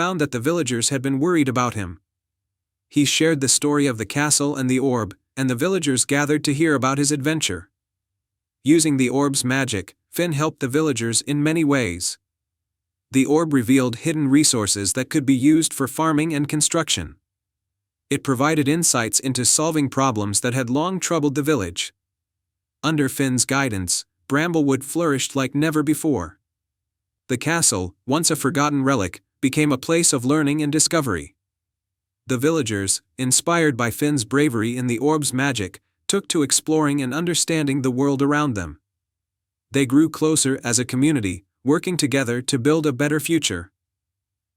found that the villagers had been worried about him. He shared the story of the castle and the orb, and the villagers gathered to hear about his adventure. Using the orb's magic, Finn helped the villagers in many ways. The orb revealed hidden resources that could be used for farming and construction. It provided insights into solving problems that had long troubled the village. Under Finn's guidance, Bramblewood flourished like never before. The castle, once a forgotten relic, became a place of learning and discovery. The villagers, inspired by Finn's bravery in the orb's magic, took to exploring and understanding the world around them. They grew closer as a community, working together to build a better future.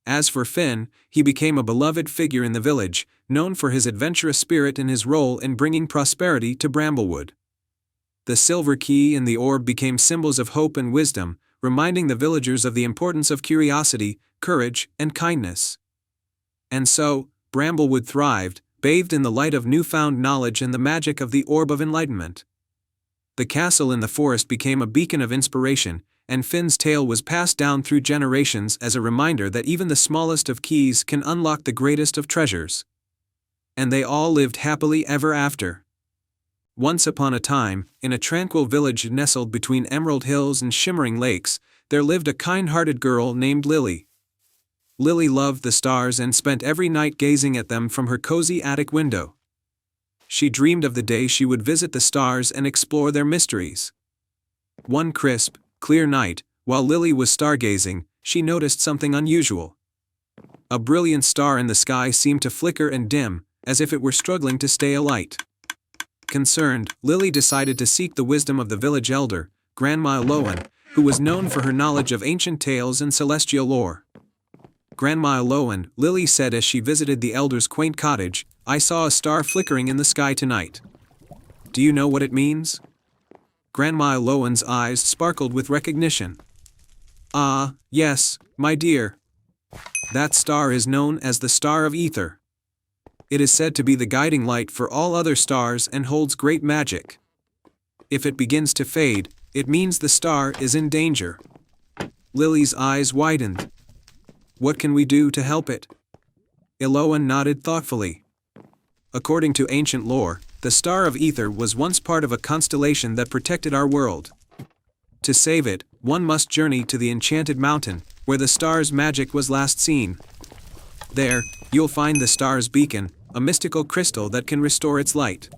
As for Finn, he became a beloved figure in the village, known for his adventurous spirit and his role in bringing prosperity to Bramblewood. The silver key and the orb became symbols of hope and wisdom, reminding the villagers of the importance of curiosity, courage, and kindness. And so, Bramblewood thrived, bathed in the light of newfound knowledge and the magic of the Orb of Enlightenment. The castle in the forest became a beacon of inspiration, and Finn's tale was passed down through generations as a reminder that even the smallest of keys can unlock the greatest of treasures. And they all lived happily ever after. Once upon a time, in a tranquil village nestled between emerald hills and shimmering lakes, there lived a kind-hearted girl named Lily. Lily loved the stars and spent every night gazing at them from her cozy attic window. She dreamed of the day she would visit the stars and explore their mysteries. One crisp, clear night, while Lily was stargazing, she noticed something unusual. A brilliant star in the sky seemed to flicker and dim, as if it were struggling to stay alight. Concerned, Lily decided to seek the wisdom of the village elder, Grandma Lowen, who was known for her knowledge of ancient tales and celestial lore. Grandma Lowen, Lily said as she visited the elder's quaint cottage, "I saw a star flickering in the sky tonight. Do you know what it means?" Grandma Lowen's eyes sparkled with recognition. "Ah, yes, my dear. That star is known as the Star of Ether. It is said to be the guiding light for all other stars and holds great magic. If it begins to fade, it means the star is in danger." Lily's eyes widened. "What can we do to help it?" Lowen nodded thoughtfully. According to ancient lore, the Star of Ether was once part of a constellation that protected our world. To save it, one must journey to the Enchanted Mountain, where the star's magic was last seen. There, you'll find the star's beacon, a mystical crystal that can restore its light.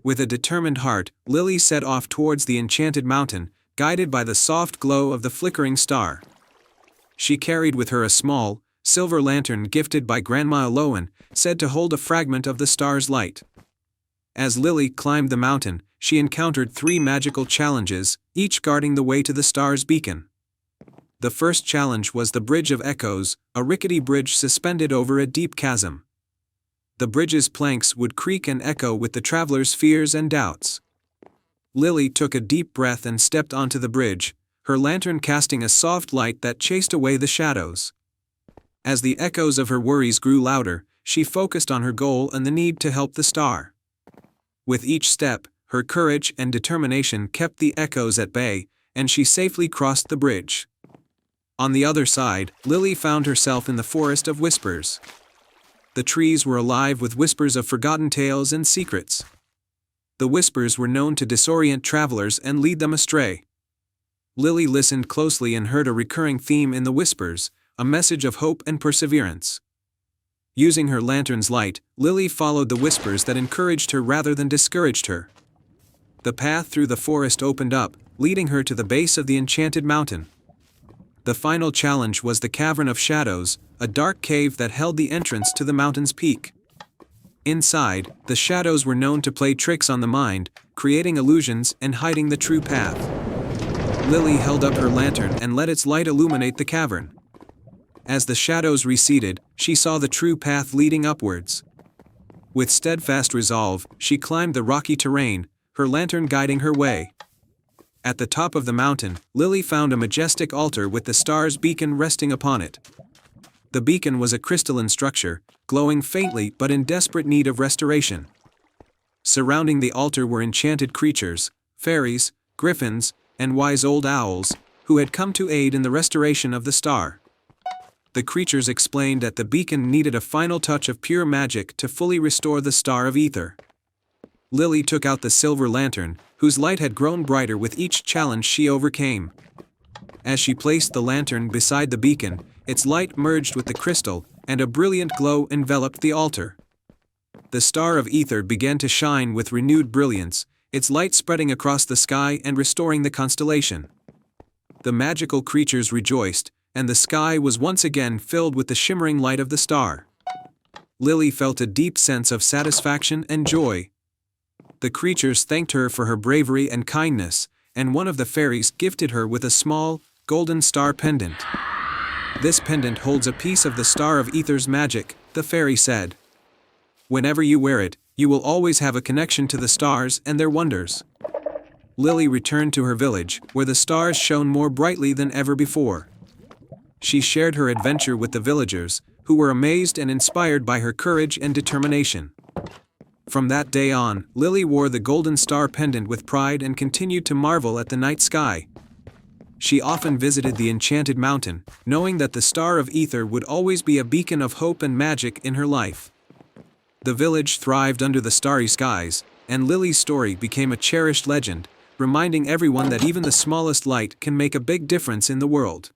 With a determined heart, Lily set off towards the Enchanted Mountain, guided by the soft glow of the flickering star. She carried with her a small, silver lantern gifted by Grandma Lowen, said to hold a fragment of the star's light. As Lily climbed the mountain, she encountered 3 magical challenges, each guarding the way to the star's beacon. The first challenge was the Bridge of Echoes, a rickety bridge suspended over a deep chasm. The bridge's planks would creak and echo with the travelers' fears and doubts. Lily took a deep breath and stepped onto the bridge, her lantern casting a soft light that chased away the shadows. As the echoes of her worries grew louder, she focused on her goal and the need to help the star. With each step, her courage and determination kept the echoes at bay, and she safely crossed the bridge. On the other side, Lily found herself in the Forest of Whispers. The trees were alive with whispers of forgotten tales and secrets. The whispers were known to disorient travelers and lead them astray. Lily listened closely and heard a recurring theme in the whispers, a message of hope and perseverance. Using her lantern's light, Lily followed the whispers that encouraged her rather than discouraged her. The path through the forest opened up, leading her to the base of the Enchanted Mountain. The final challenge was the Cavern of Shadows, a dark cave that held the entrance to the mountain's peak. Inside, the shadows were known to play tricks on the mind, creating illusions and hiding the true path. Lily held up her lantern and let its light illuminate the cavern. As the shadows receded, she saw the true path leading upwards. With steadfast resolve, she climbed the rocky terrain, her lantern guiding her way. At the top of the mountain, Lily found a majestic altar with the star's beacon resting upon it. The beacon was a crystalline structure, glowing faintly but in desperate need of restoration. Surrounding the altar were enchanted creatures, fairies, griffins, and wise old owls, who had come to aid in the restoration of the star. The creatures explained that the beacon needed a final touch of pure magic to fully restore the Star of Ether. Lily took out the silver lantern, whose light had grown brighter with each challenge she overcame. As she placed the lantern beside the beacon, its light merged with the crystal, and a brilliant glow enveloped the altar. The Star of Ether began to shine with renewed brilliance, its light spreading across the sky and restoring the constellation. The magical creatures rejoiced, and the sky was once again filled with the shimmering light of the star. Lily felt a deep sense of satisfaction and joy. The creatures thanked her for her bravery and kindness, and one of the fairies gifted her with a small, golden star pendant. This pendant holds a piece of the Star of Ether's magic, the fairy said. Whenever you wear it, you will always have a connection to the stars and their wonders. Lily returned to her village, where the stars shone more brightly than ever before. She shared her adventure with the villagers, who were amazed and inspired by her courage and determination. From that day on, Lily wore the golden star pendant with pride and continued to marvel at the night sky. She often visited the enchanted mountain, knowing that the Star of Ether would always be a beacon of hope and magic in her life. The village thrived under the starry skies, and Lily's story became a cherished legend, reminding everyone that even the smallest light can make a big difference in the world.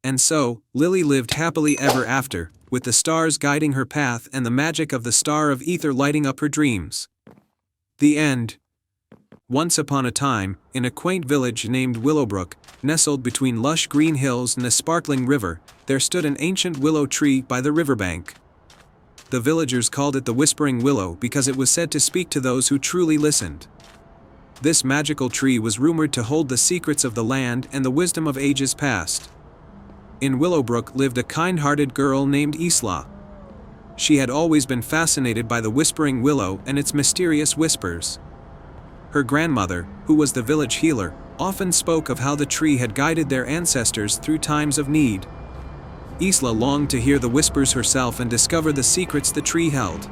And so, Lily lived happily ever after, with the stars guiding her path and the magic of the Star of Ether lighting up her dreams. The end. Once upon a time, in a quaint village named Willowbrook, nestled between lush green hills and a sparkling river, there stood an ancient willow tree by the riverbank. The villagers called it the Whispering Willow because it was said to speak to those who truly listened. This magical tree was rumored to hold the secrets of the land and the wisdom of ages past. In Willowbrook lived a kind-hearted girl named Isla. She had always been fascinated by the Whispering Willow and its mysterious whispers. Her grandmother, who was the village healer, often spoke of how the tree had guided their ancestors through times of need. Isla longed to hear the whispers herself and discover the secrets the tree held.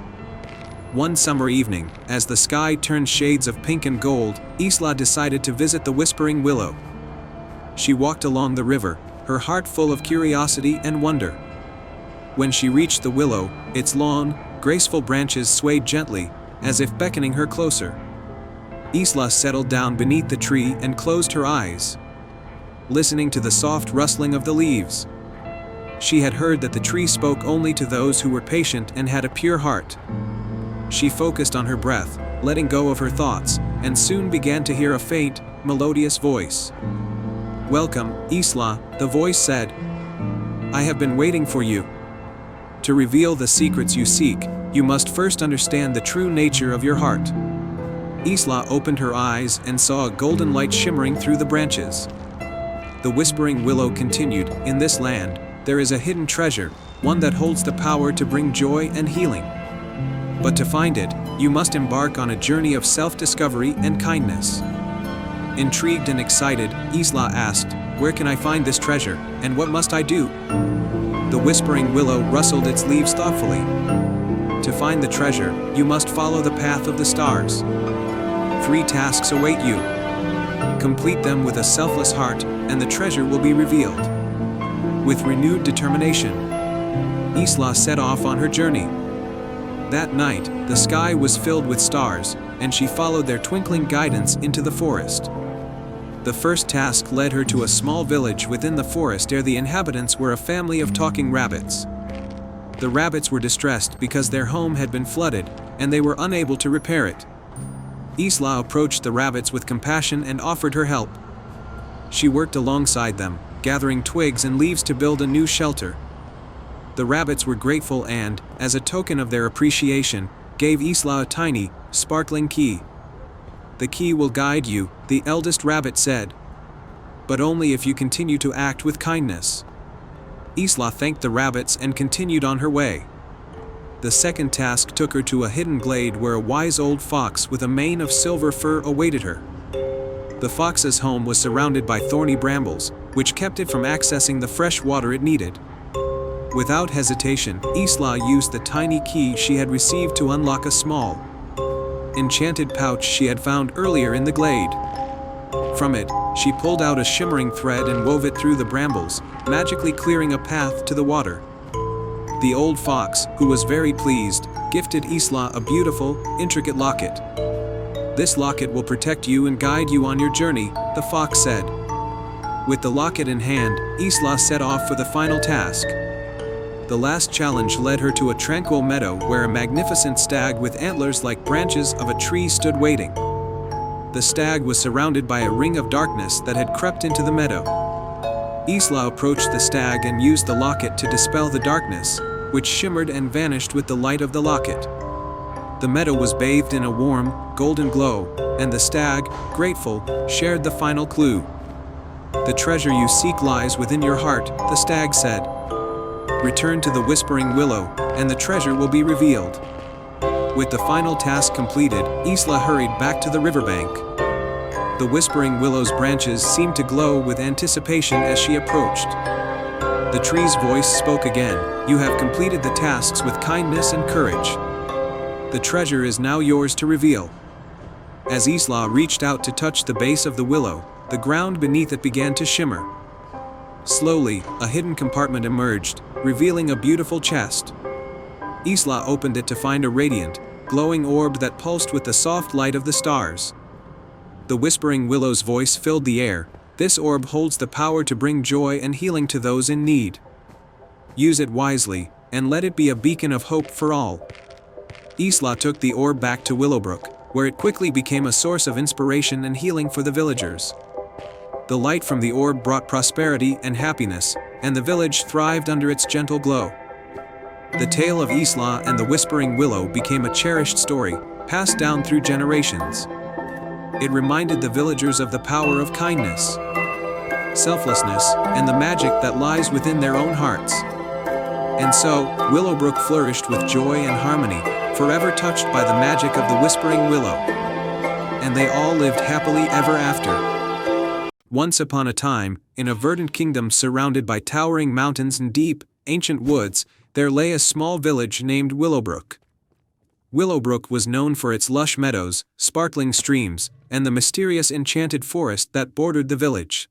One summer evening, as the sky turned shades of pink and gold, Isla decided to visit the Whispering Willow. She walked along the river, her heart full of curiosity and wonder. When she reached the willow, its long, graceful branches swayed gently, as if beckoning her closer. Isla settled down beneath the tree and closed her eyes, listening to the soft rustling of the leaves. She had heard that the tree spoke only to those who were patient and had a pure heart. She focused on her breath, letting go of her thoughts, and soon began to hear a faint, melodious voice. "Welcome, Isla," the voice said. "I have been waiting for you. To reveal the secrets you seek, you must first understand the true nature of your heart." Isla opened her eyes and saw a golden light shimmering through the branches. The Whispering Willow continued, "In this land, there is a hidden treasure, one that holds the power to bring joy and healing. But to find it, you must embark on a journey of self-discovery and kindness." Intrigued and excited, Isla asked, "Where can I find this treasure, and what must I do?" The Whispering Willow rustled its leaves thoughtfully. "To find the treasure, you must follow the path of the stars. 3 tasks await you. Complete them with a selfless heart, and the treasure will be revealed." With renewed determination, Isla set off on her journey. That night, the sky was filled with stars, and she followed their twinkling guidance into the forest. The first task led her to a small village within the forest where the inhabitants were a family of talking rabbits. The rabbits were distressed because their home had been flooded, and they were unable to repair it. Isla approached the rabbits with compassion and offered her help. She worked alongside them, gathering twigs and leaves to build a new shelter. The rabbits were grateful and, as a token of their appreciation, gave Isla a tiny, sparkling key. "The key will guide you," the eldest rabbit said. "But only if you continue to act with kindness." Isla thanked the rabbits and continued on her way. The second task took her to a hidden glade where a wise old fox with a mane of silver fur awaited her. The fox's home was surrounded by thorny brambles, which kept it from accessing the fresh water it needed. Without hesitation, Isla used the tiny key she had received to unlock a small, enchanted pouch she had found earlier in the glade. From it, She pulled out a shimmering thread and wove it through the brambles, magically clearing a path to the water. The old fox, who was very pleased, gifted Isla a beautiful, intricate locket. "This locket will protect you and guide you on your journey," the fox said. With the locket in hand, Isla set off for the final task. The last challenge led her to a tranquil meadow where a magnificent stag with antlers like branches of a tree stood waiting. The stag was surrounded by a ring of darkness that had crept into the meadow. Isla approached the stag and used the locket to dispel the darkness, which shimmered and vanished with the light of the locket. The meadow was bathed in a warm, golden glow, and the stag, grateful, shared the final clue. "The treasure you seek lies within your heart," the stag said. "Return to the Whispering Willow, and the treasure will be revealed." With the final task completed, Isla hurried back to the riverbank. The Whispering Willow's branches seemed to glow with anticipation as she approached. The tree's voice spoke again, "You have completed the tasks with kindness and courage. The treasure is now yours to reveal." As Isla reached out to touch the base of the willow, the ground beneath it began to shimmer. Slowly, a hidden compartment emerged, revealing a beautiful chest. Isla opened it to find a radiant, glowing orb that pulsed with the soft light of the stars. The Whispering Willow's voice filled the air. "This orb holds the power to bring joy and healing to those in need. Use it wisely, and let it be a beacon of hope for all." Isla took the orb back to Willowbrook, where it quickly became a source of inspiration and healing for the villagers. The light from the orb brought prosperity and happiness, and the village thrived under its gentle glow. The tale of Isla and the Whispering Willow became a cherished story, passed down through generations. It reminded the villagers of the power of kindness, selflessness, and the magic that lies within their own hearts. And so, Willowbrook flourished with joy and harmony, forever touched by the magic of the Whispering Willow. And they all lived happily ever after. Once upon a time, in a verdant kingdom surrounded by towering mountains and deep, ancient woods, there lay a small village named Willowbrook. Willowbrook was known for its lush meadows, sparkling streams, and the mysterious enchanted forest that bordered the village.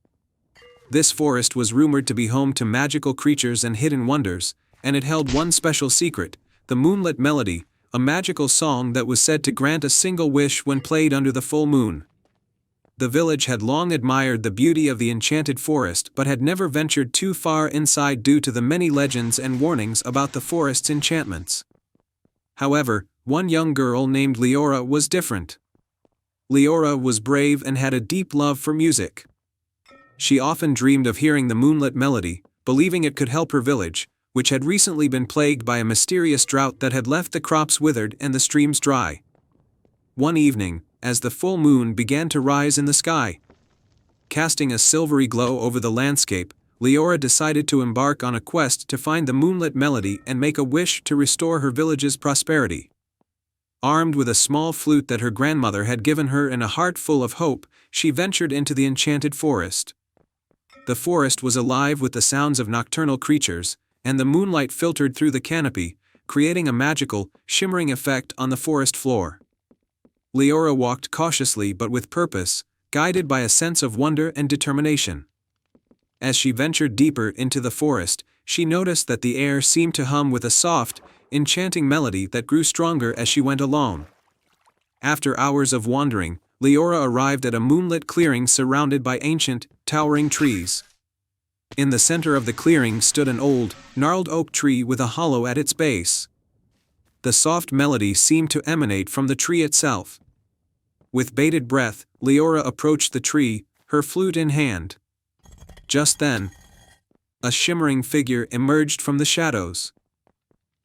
This forest was rumored to be home to magical creatures and hidden wonders, and it held one special secret, the Moonlit Melody, a magical song that was said to grant a single wish when played under the full moon. The village had long admired the beauty of the enchanted forest but had never ventured too far inside due to the many legends and warnings about the forest's enchantments. However, one young girl named Leora was different. Leora was brave and had a deep love for music. She often dreamed of hearing the Moonlit Melody, believing it could help her village, which had recently been plagued by a mysterious drought that had left the crops withered and the streams dry. One evening, as the full moon began to rise in the sky, casting a silvery glow over the landscape, Leora decided to embark on a quest to find the Moonlit Melody and make a wish to restore her village's prosperity. Armed with a small flute that her grandmother had given her and a heart full of hope, she ventured into the enchanted forest. The forest was alive with the sounds of nocturnal creatures, and the moonlight filtered through the canopy, creating a magical, shimmering effect on the forest floor. Leora walked cautiously but with purpose, guided by a sense of wonder and determination. As she ventured deeper into the forest, she noticed that the air seemed to hum with a soft, enchanting melody that grew stronger as she went along. After hours of wandering, Leora arrived at a moonlit clearing surrounded by ancient, towering trees. In the center of the clearing stood an old, gnarled oak tree with a hollow at its base. The soft melody seemed to emanate from the tree itself. With bated breath, Leora approached the tree, her flute in hand. Just then, a shimmering figure emerged from the shadows.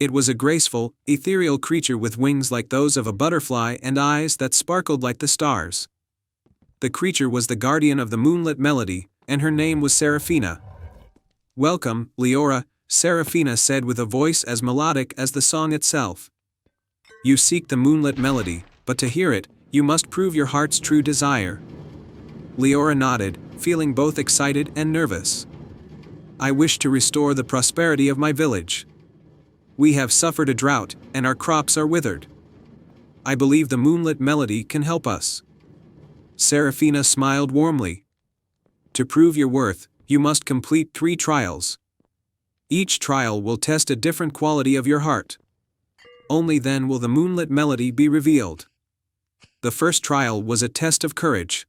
It was a graceful, ethereal creature with wings like those of a butterfly and eyes that sparkled like the stars. The creature was the guardian of the Moonlit Melody, and her name was Seraphina. "Welcome, Leora," Seraphina said with a voice as melodic as the song itself. "You seek the Moonlit Melody, but to hear it, you must prove your heart's true desire." Leora nodded, feeling both excited and nervous. "I wish to restore the prosperity of my village. We have suffered a drought, and our crops are withered. I believe the Moonlit Melody can help us." Seraphina smiled warmly. To prove your worth, you must complete 3 trials. Each trial will test a different quality of your heart. Only then will the moonlit melody be revealed. The first trial was a test of courage.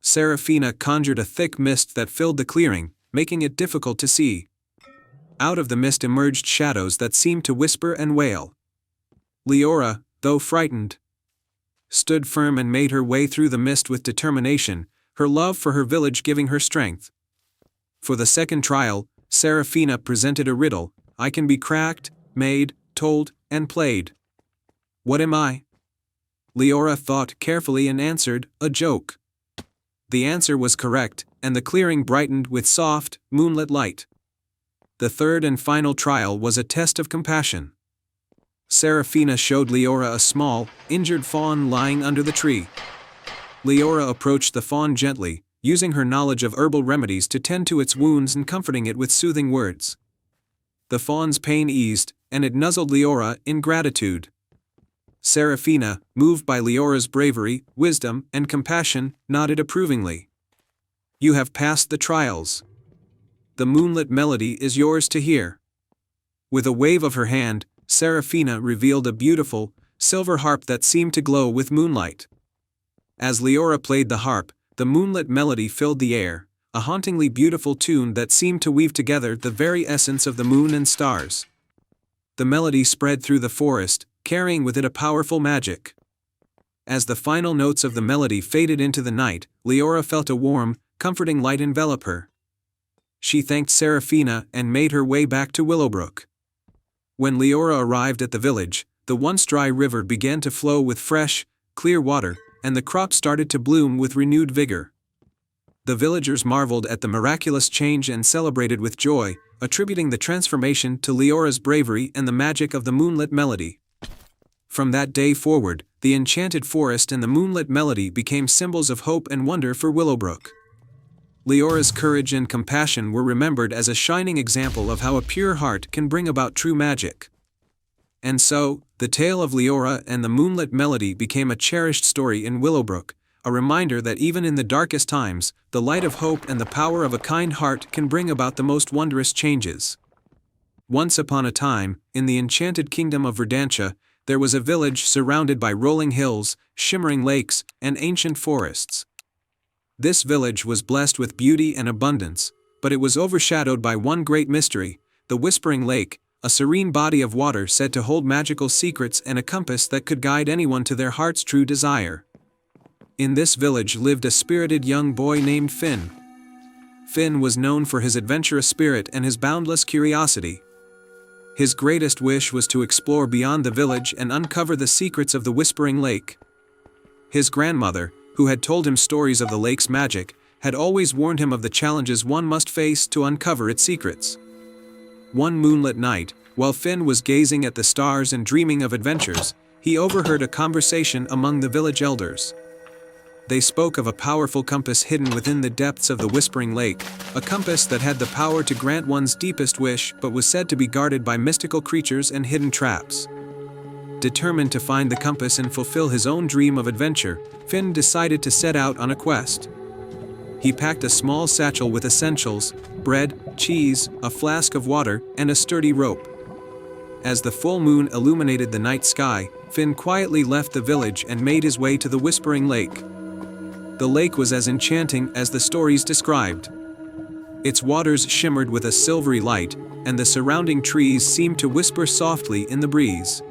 Seraphina conjured a thick mist that filled the clearing, making it difficult to see. Out of the mist emerged shadows that seemed to whisper and wail. Leora, though frightened, stood firm and made her way through the mist with determination, her love for her village giving her strength. For the second trial, Seraphina presented a riddle: I can be cracked, made, told, and played. What am I? Leora thought carefully and answered, a joke. The answer was correct, and the clearing brightened with soft, moonlit light. The third and final trial was a test of compassion. Seraphina showed Leora a small, injured fawn lying under the tree. Leora approached the fawn gently, using her knowledge of herbal remedies to tend to its wounds and comforting it with soothing words. The fawn's pain eased, and it nuzzled Leora in gratitude. Seraphina, moved by Leora's bravery, wisdom, and compassion, nodded approvingly. You have passed the trials. The moonlit melody is yours to hear. With a wave of her hand, Seraphina revealed a beautiful, silver harp that seemed to glow with moonlight. As Leora played the harp, the moonlit melody filled the air, a hauntingly beautiful tune that seemed to weave together the very essence of the moon and stars. The melody spread through the forest, carrying with it a powerful magic. As the final notes of the melody faded into the night, Leora felt a warm, comforting light envelop her. She thanked Seraphina and made her way back to Willowbrook. When Leora arrived at the village, the once dry river began to flow with fresh, clear water, and the crops started to bloom with renewed vigor. The villagers marveled at the miraculous change and celebrated with joy, attributing the transformation to Leora's bravery and the magic of the moonlit melody. From that day forward, the enchanted forest and the moonlit melody became symbols of hope and wonder for Willowbrook. Leora's courage and compassion were remembered as a shining example of how a pure heart can bring about true magic. And so, the tale of Leora and the moonlit melody became a cherished story in Willowbrook, a reminder that even in the darkest times, the light of hope and the power of a kind heart can bring about the most wondrous changes. Once upon a time, in the enchanted kingdom of Verdantia, there was a village surrounded by rolling hills, shimmering lakes, and ancient forests. This village was blessed with beauty and abundance, but it was overshadowed by one great mystery, the Whispering Lake, a serene body of water said to hold magical secrets and a compass that could guide anyone to their heart's true desire. In this village lived a spirited young boy named Finn. Finn was known for his adventurous spirit and his boundless curiosity. His greatest wish was to explore beyond the village and uncover the secrets of the Whispering Lake. His grandmother, who had told him stories of the lake's magic, had always warned him of the challenges one must face to uncover its secrets. One moonlit night, while Finn was gazing at the stars and dreaming of adventures, he overheard a conversation among the village elders. They spoke of a powerful compass hidden within the depths of the Whispering Lake, a compass that had the power to grant one's deepest wish but was said to be guarded by mystical creatures and hidden traps. Determined to find the compass and fulfill his own dream of adventure, Finn decided to set out on a quest. He packed a small satchel with essentials: bread, cheese, a flask of water, and a sturdy rope. As the full moon illuminated the night sky, Finn quietly left the village and made his way to the Whispering Lake. The lake was as enchanting as the stories described. Its waters shimmered with a silvery light, and the surrounding trees seemed to whisper softly in the breeze.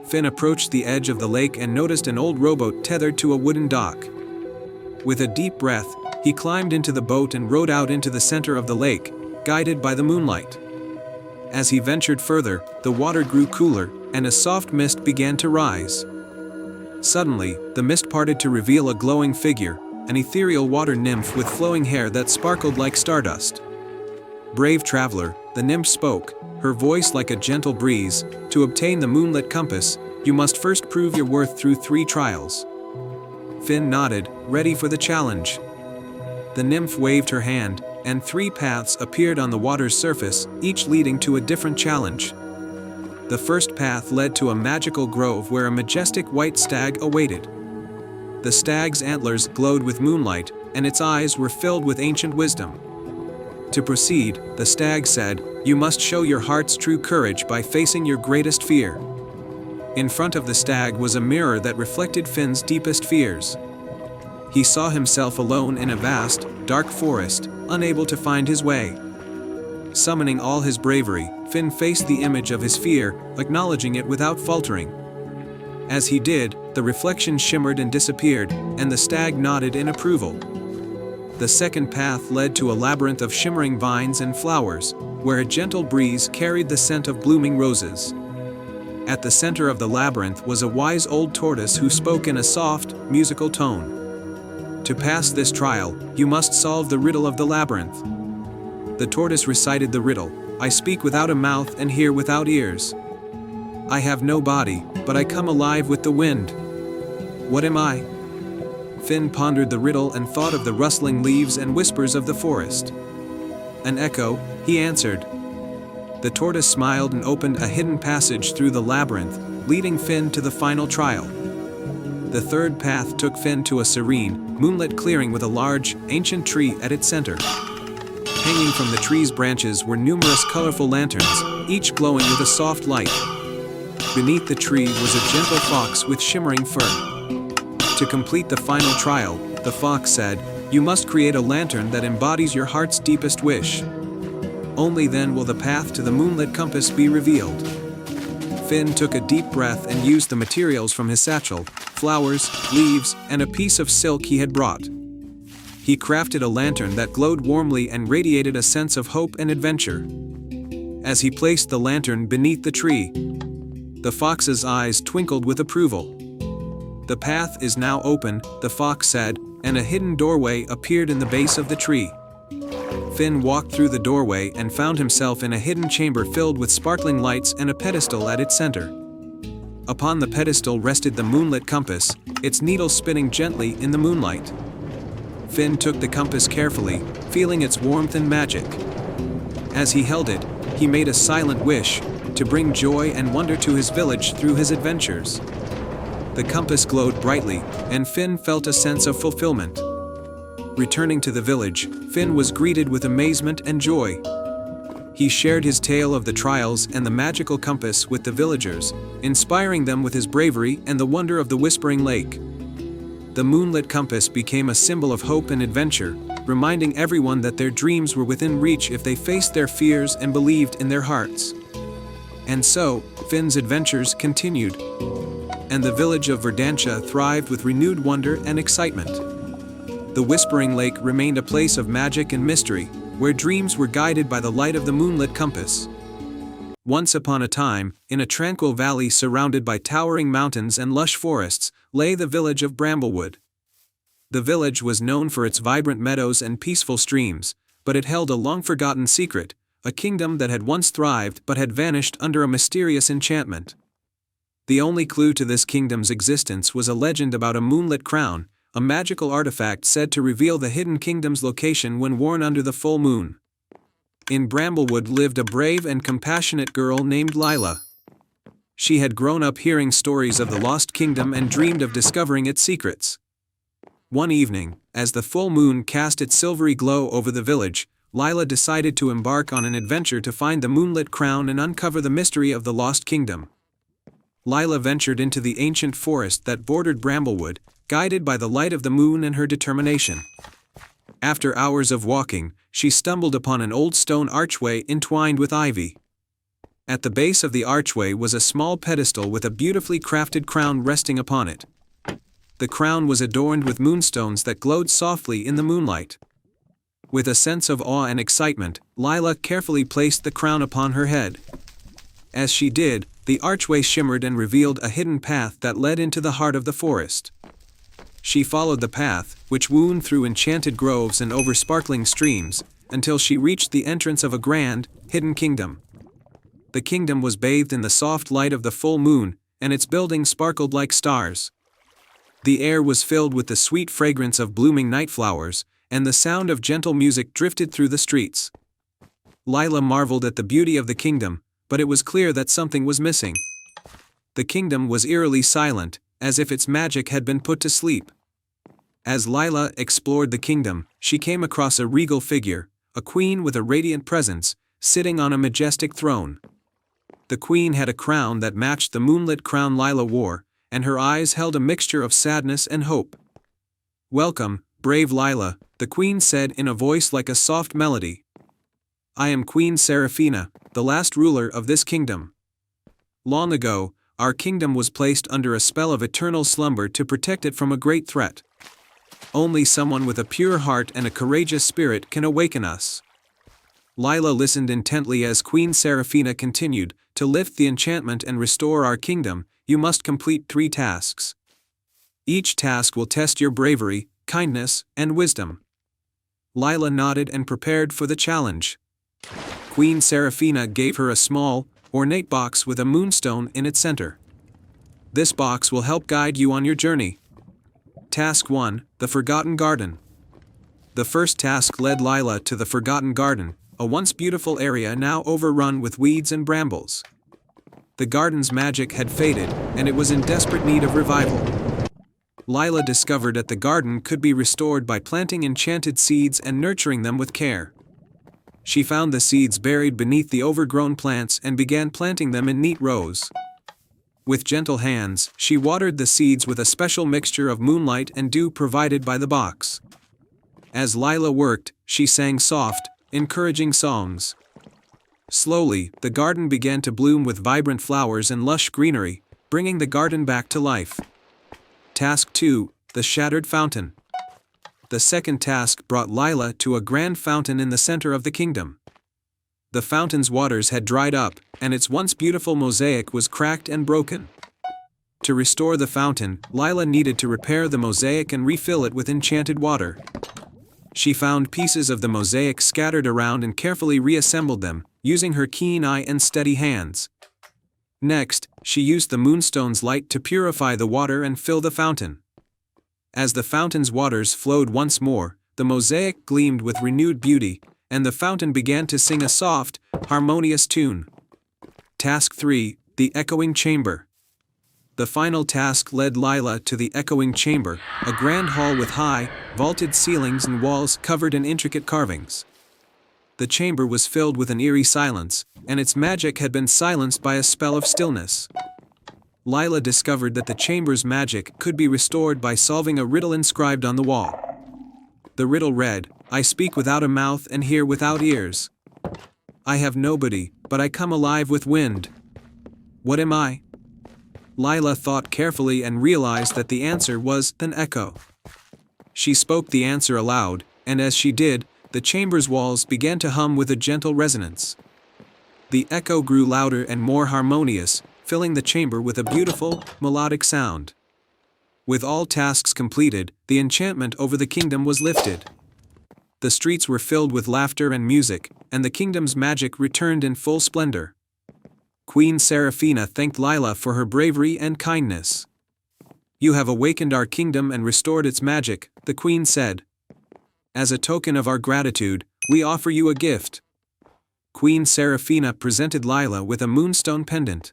Finn approached the edge of the lake and noticed an old rowboat tethered to a wooden dock. With a deep breath, he climbed into the boat and rowed out into the center of the lake, guided by the moonlight. As he ventured further, the water grew cooler, and a soft mist began to rise. Suddenly, the mist parted to reveal a glowing figure, an ethereal water nymph with flowing hair that sparkled like stardust. Brave traveler, the nymph spoke, her voice like a gentle breeze. To obtain the moonlit compass, you must first prove your worth through 3 trials. Finn nodded, ready for the challenge. The nymph waved her hand, and 3 paths appeared on the water's surface, each leading to a different challenge. The first path led to a magical grove where a majestic white stag awaited. The stag's antlers glowed with moonlight, and its eyes were filled with ancient wisdom. To proceed, the stag said, "You must show your heart's true courage by facing your greatest fear." In front of the stag was a mirror that reflected Finn's deepest fears. He saw himself alone in a vast, dark forest, unable to find his way. Summoning all his bravery, Finn faced the image of his fear, acknowledging it without faltering. As he did, the reflection shimmered and disappeared, and the stag nodded in approval. The second path led to a labyrinth of shimmering vines and flowers, where a gentle breeze carried the scent of blooming roses. At the center of the labyrinth was a wise old tortoise who spoke in a soft, musical tone. "To pass this trial, you must solve the riddle of the labyrinth." The tortoise recited the riddle, "I speak without a mouth and hear without ears. I have no body, but I come alive with the wind. What am I?" Finn pondered the riddle and thought of the rustling leaves and whispers of the forest. "An echo," he answered. The tortoise smiled and opened a hidden passage through the labyrinth, leading Finn to the final trial. The third path took Finn to a serene, moonlit clearing with a large, ancient tree at its center. Hanging from the tree's branches were numerous colorful lanterns, each glowing with a soft light. Beneath the tree was a gentle fox with shimmering fur. To complete the final trial, the fox said, "You must create a lantern that embodies your heart's deepest wish. Only then will the path to the moonlit compass be revealed." Finn took a deep breath and used the materials from his satchel, flowers, leaves, and a piece of silk he had brought. He crafted a lantern that glowed warmly and radiated a sense of hope and adventure. As he placed the lantern beneath the tree, the fox's eyes twinkled with approval. "The path is now open," the fox said, and a hidden doorway appeared in the base of the tree. Finn walked through the doorway and found himself in a hidden chamber filled with sparkling lights and a pedestal at its center. Upon the pedestal rested the moonlit compass, its needle spinning gently in the moonlight. Finn took the compass carefully, feeling its warmth and magic. As he held it, he made a silent wish to bring joy and wonder to his village through his adventures. The compass glowed brightly, and Finn felt a sense of fulfillment. Returning to the village, Finn was greeted with amazement and joy. He shared his tale of the trials and the magical compass with the villagers, inspiring them with his bravery and the wonder of the Whispering Lake. The moonlit compass became a symbol of hope and adventure, reminding everyone that their dreams were within reach if they faced their fears and believed in their hearts. And so, Finn's adventures continued, and the village of Verdantia thrived with renewed wonder and excitement. The Whispering Lake remained a place of magic and mystery, where dreams were guided by the light of the moonlit compass. Once upon a time, in a tranquil valley surrounded by towering mountains and lush forests, lay the village of Bramblewood. The village was known for its vibrant meadows and peaceful streams, but it held a long-forgotten secret, a kingdom that had once thrived but had vanished under a mysterious enchantment. The only clue to this kingdom's existence was a legend about a moonlit crown, a magical artifact said to reveal the hidden kingdom's location when worn under the full moon. In Bramblewood lived a brave and compassionate girl named Lila. She had grown up hearing stories of the lost kingdom and dreamed of discovering its secrets. One evening, as the full moon cast its silvery glow over the village, Lila decided to embark on an adventure to find the moonlit crown and uncover the mystery of the lost kingdom. Lila ventured into the ancient forest that bordered Bramblewood, guided by the light of the moon and her determination. After hours of walking, she stumbled upon an old stone archway entwined with ivy. At the base of the archway was a small pedestal with a beautifully crafted crown resting upon it. The crown was adorned with moonstones that glowed softly in the moonlight. With a sense of awe and excitement, Lila carefully placed the crown upon her head. As she did, the archway shimmered and revealed a hidden path that led into the heart of the forest. She followed the path, which wound through enchanted groves and over sparkling streams, until she reached the entrance of a grand, hidden kingdom. The kingdom was bathed in the soft light of the full moon, and its buildings sparkled like stars. The air was filled with the sweet fragrance of blooming night flowers, and the sound of gentle music drifted through the streets. Lila marveled at the beauty of the kingdom, but it was clear that something was missing. The kingdom was eerily silent, as if its magic had been put to sleep. As Lila explored the kingdom, she came across a regal figure, a queen with a radiant presence, sitting on a majestic throne. The queen had a crown that matched the moonlit crown Lila wore, and her eyes held a mixture of sadness and hope. "Welcome, brave Lila," the queen said in a voice like a soft melody. "I am Queen Seraphina, the last ruler of this kingdom. Long ago, our kingdom was placed under a spell of eternal slumber to protect it from a great threat. Only someone with a pure heart and a courageous spirit can awaken us." Lila listened intently as Queen Seraphina continued, "To lift the enchantment and restore our kingdom, you must complete 3 tasks. Each task will test your bravery, kindness, and wisdom." Lila nodded and prepared for the challenge. Queen Seraphina gave her a small, ornate box with a moonstone in its center. "This box will help guide you on your journey. Task 1, the Forgotten Garden." The first task led Lila to the Forgotten Garden, a once beautiful area now overrun with weeds and brambles. The garden's magic had faded, and it was in desperate need of revival. Lila discovered that the garden could be restored by planting enchanted seeds and nurturing them with care. She found the seeds buried beneath the overgrown plants and began planting them in neat rows. With gentle hands, she watered the seeds with a special mixture of moonlight and dew provided by the box. As Lila worked, she sang soft, encouraging songs. Slowly, the garden began to bloom with vibrant flowers and lush greenery, bringing the garden back to life. Task 2, the Shattered Fountain. The second task brought Lila to a grand fountain in the center of the kingdom. The fountain's waters had dried up, and its once beautiful mosaic was cracked and broken. To restore the fountain, Lila needed to repair the mosaic and refill it with enchanted water. She found pieces of the mosaic scattered around and carefully reassembled them, using her keen eye and steady hands. Next, she used the moonstone's light to purify the water and fill the fountain. As the fountain's waters flowed once more, the mosaic gleamed with renewed beauty, and the fountain began to sing a soft, harmonious tune. Task 3, the Echoing Chamber. The final task led Lila to the Echoing Chamber, a grand hall with high, vaulted ceilings and walls covered in intricate carvings. The chamber was filled with an eerie silence, and its magic had been silenced by a spell of stillness. Lila discovered that the chamber's magic could be restored by solving a riddle inscribed on the wall. The riddle read, "I speak without a mouth and hear without ears. I have nobody, but I come alive with wind. What am I?" Lila thought carefully and realized that the answer was an echo. She spoke the answer aloud, and as she did, the chamber's walls began to hum with a gentle resonance. The echo grew louder and more harmonious, filling the chamber with a beautiful, melodic sound. With all tasks completed, the enchantment over the kingdom was lifted. The streets were filled with laughter and music, and the kingdom's magic returned in full splendor. Queen Seraphina thanked Lila for her bravery and kindness. "You have awakened our kingdom and restored its magic," the queen said. "As a token of our gratitude, we offer you a gift." Queen Seraphina presented Lila with a moonstone pendant.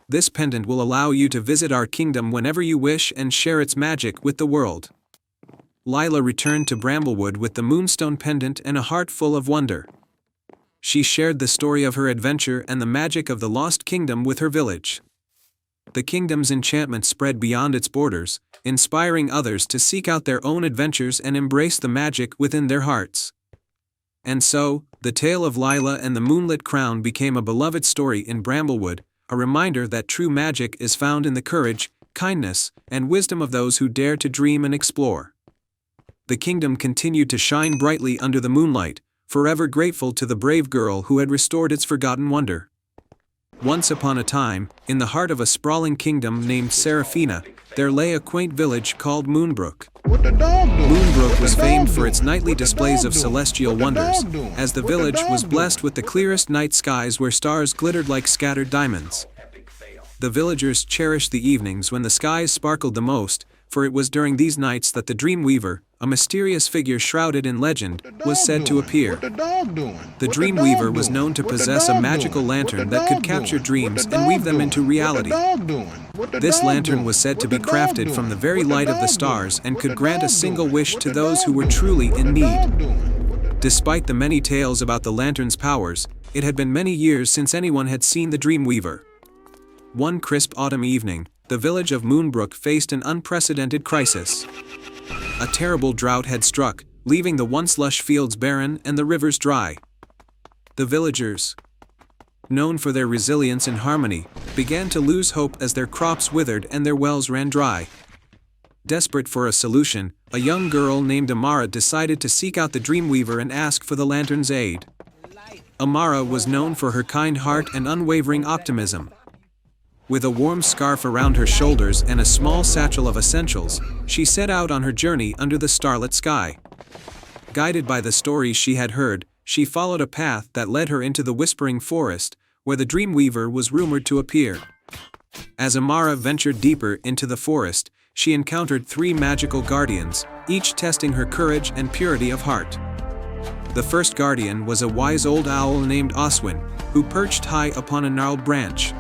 "This pendant will allow you to visit our kingdom whenever you wish and share its magic with the world." Lila returned to Bramblewood with the moonstone pendant and a heart full of wonder. She shared the story of her adventure and the magic of the lost kingdom with her village. The kingdom's enchantment spread beyond its borders, inspiring others to seek out their own adventures and embrace the magic within their hearts. And so, the tale of Lila and the Moonlit Crown became a beloved story in Bramblewood, a reminder that true magic is found in the courage, kindness, and wisdom of those who dare to dream and explore. The kingdom continued to shine brightly under the moonlight, forever grateful to the brave girl who had restored its forgotten wonder. Once upon a time, in the heart of a sprawling kingdom named Seraphina, there lay a quaint village called Moonbrook. Moonbrook was famed for its nightly displays of celestial wonders, as the village was blessed with the clearest night skies where stars glittered like scattered diamonds. The villagers cherished the evenings when the skies sparkled the most, for it was during these nights that the Dreamweaver, a mysterious figure shrouded in legend, was said to appear. The Dreamweaver was known to possess a magical lantern that could capture dreams and weave them into reality. This lantern was said to be crafted from the very light of the stars and could grant a single wish to those who were truly in need. Despite the many tales about the lantern's powers, it had been many years since anyone had seen the Dreamweaver. One crisp autumn evening, the village of Moonbrook faced an unprecedented crisis. A terrible drought had struck, leaving the once lush fields barren and the rivers dry. The villagers, known for their resilience and harmony, began to lose hope as their crops withered and their wells ran dry. Desperate for a solution, a young girl named Amara decided to seek out the Dreamweaver and ask for the lantern's aid. Amara was known for her kind heart and unwavering optimism. With a warm scarf around her shoulders and a small satchel of essentials, she set out on her journey under the starlit sky. Guided by the stories she had heard, she followed a path that led her into the Whispering Forest, where the Dreamweaver was rumored to appear. As Amara ventured deeper into the forest, she encountered 3 magical guardians, each testing her courage and purity of heart. The first guardian was a wise old owl named Oswin, who perched high upon a gnarled branch.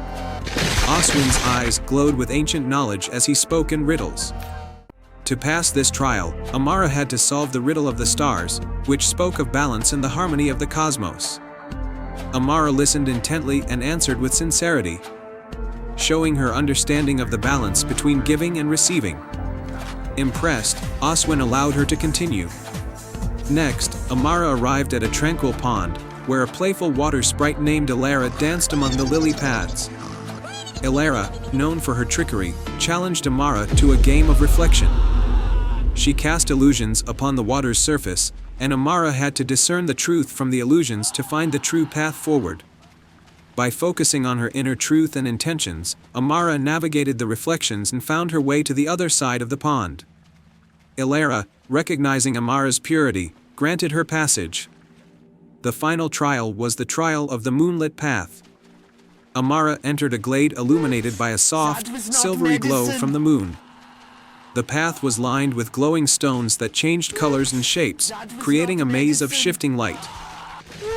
Oswin's eyes glowed with ancient knowledge as he spoke in riddles. To pass this trial, Amara had to solve the riddle of the stars, which spoke of balance and the harmony of the cosmos. Amara listened intently and answered with sincerity, showing her understanding of the balance between giving and receiving. Impressed, Oswin allowed her to continue. Next, Amara arrived at a tranquil pond, where a playful water sprite named Elara danced among the lily pads. Elara, known for her trickery, challenged Amara to a game of reflection. She cast illusions upon the water's surface, and Amara had to discern the truth from the illusions to find the true path forward. By focusing on her inner truth and intentions, Amara navigated the reflections and found her way to the other side of the pond. Elara, recognizing Amara's purity, granted her passage. The final trial was the trial of the moonlit path. Amara entered a glade illuminated by a soft, silvery glow from the moon. The path was lined with glowing stones that changed colors and shapes, creating a maze of shifting light.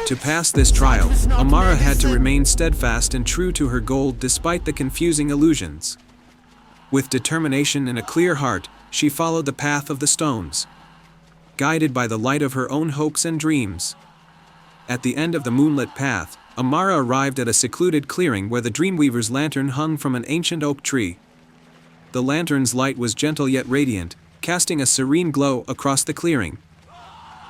To pass this trial, Amara had to remain steadfast and true to her goal despite the confusing illusions. With determination and a clear heart, she followed the path of the stones, guided by the light of her own hopes and dreams. At the end of the moonlit path, Amara arrived at a secluded clearing where the Dreamweaver's lantern hung from an ancient oak tree. The lantern's light was gentle yet radiant, casting a serene glow across the clearing.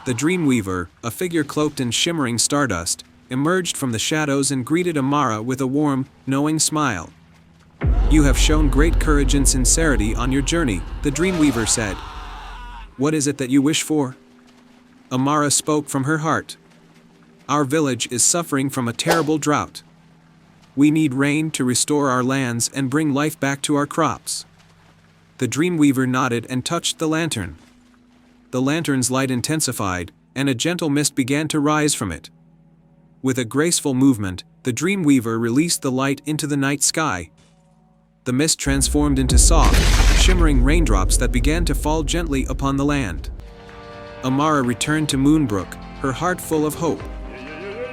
The Dreamweaver, a figure cloaked in shimmering stardust, emerged from the shadows and greeted Amara with a warm, knowing smile. "You have shown great courage and sincerity on your journey," the Dreamweaver said. "What is it that you wish for?" Amara spoke from her heart. "Our village is suffering from a terrible drought. We need rain to restore our lands and bring life back to our crops." The Dreamweaver nodded and touched the lantern. The lantern's light intensified, and a gentle mist began to rise from it. With a graceful movement, the Dreamweaver released the light into the night sky. The mist transformed into soft, shimmering raindrops that began to fall gently upon the land. Amara returned to Moonbrook, her heart full of hope.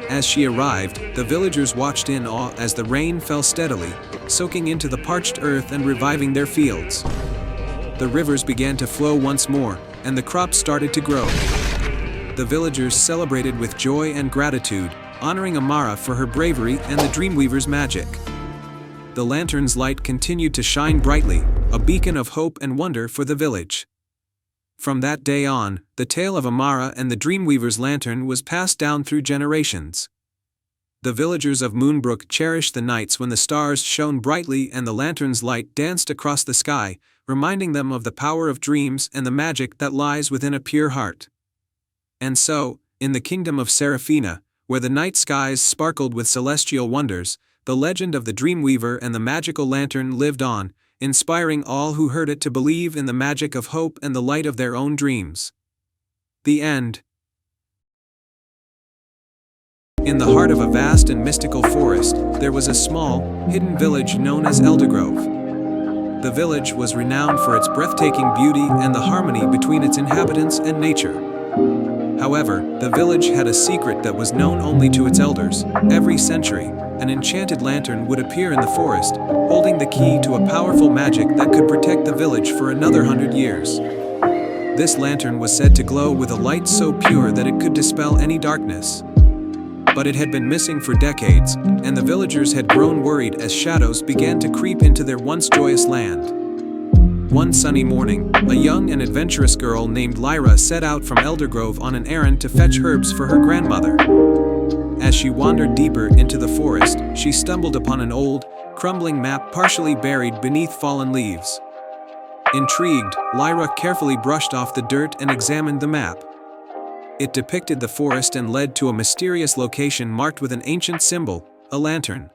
As she arrived, the villagers watched in awe as the rain fell steadily, soaking into the parched earth and reviving their fields. The rivers began to flow once more, and the crops started to grow. The villagers celebrated with joy and gratitude, honoring Amara for her bravery and the Dreamweaver's magic. The lantern's light continued to shine brightly, a beacon of hope and wonder for the village. From that day on, the tale of Amara and the Dreamweaver's lantern was passed down through generations. The villagers of Moonbrook cherished the nights when the stars shone brightly and the lantern's light danced across the sky, reminding them of the power of dreams and the magic that lies within a pure heart. And so, in the kingdom of Seraphina, where the night skies sparkled with celestial wonders, the legend of the Dreamweaver and the magical lantern lived on, inspiring all who heard it to believe in the magic of hope and the light of their own dreams. The end. In the heart of a vast and mystical forest, there was a small, hidden village known as Eldergrove. The village was renowned for its breathtaking beauty and the harmony between its inhabitants and nature. However, the village had a secret that was known only to its elders. Every century, an enchanted lantern would appear in the forest, holding the key to a powerful magic that could protect the village for another 100 years. This lantern was said to glow with a light so pure that it could dispel any darkness. But it had been missing for decades, and the villagers had grown worried as shadows began to creep into their once joyous land. One sunny morning, a young and adventurous girl named Lyra set out from Eldergrove on an errand to fetch herbs for her grandmother. As she wandered deeper into the forest, she stumbled upon an old, crumbling map partially buried beneath fallen leaves. Intrigued, Lyra carefully brushed off the dirt and examined the map. It depicted the forest and led to a mysterious location marked with an ancient symbol, a lantern.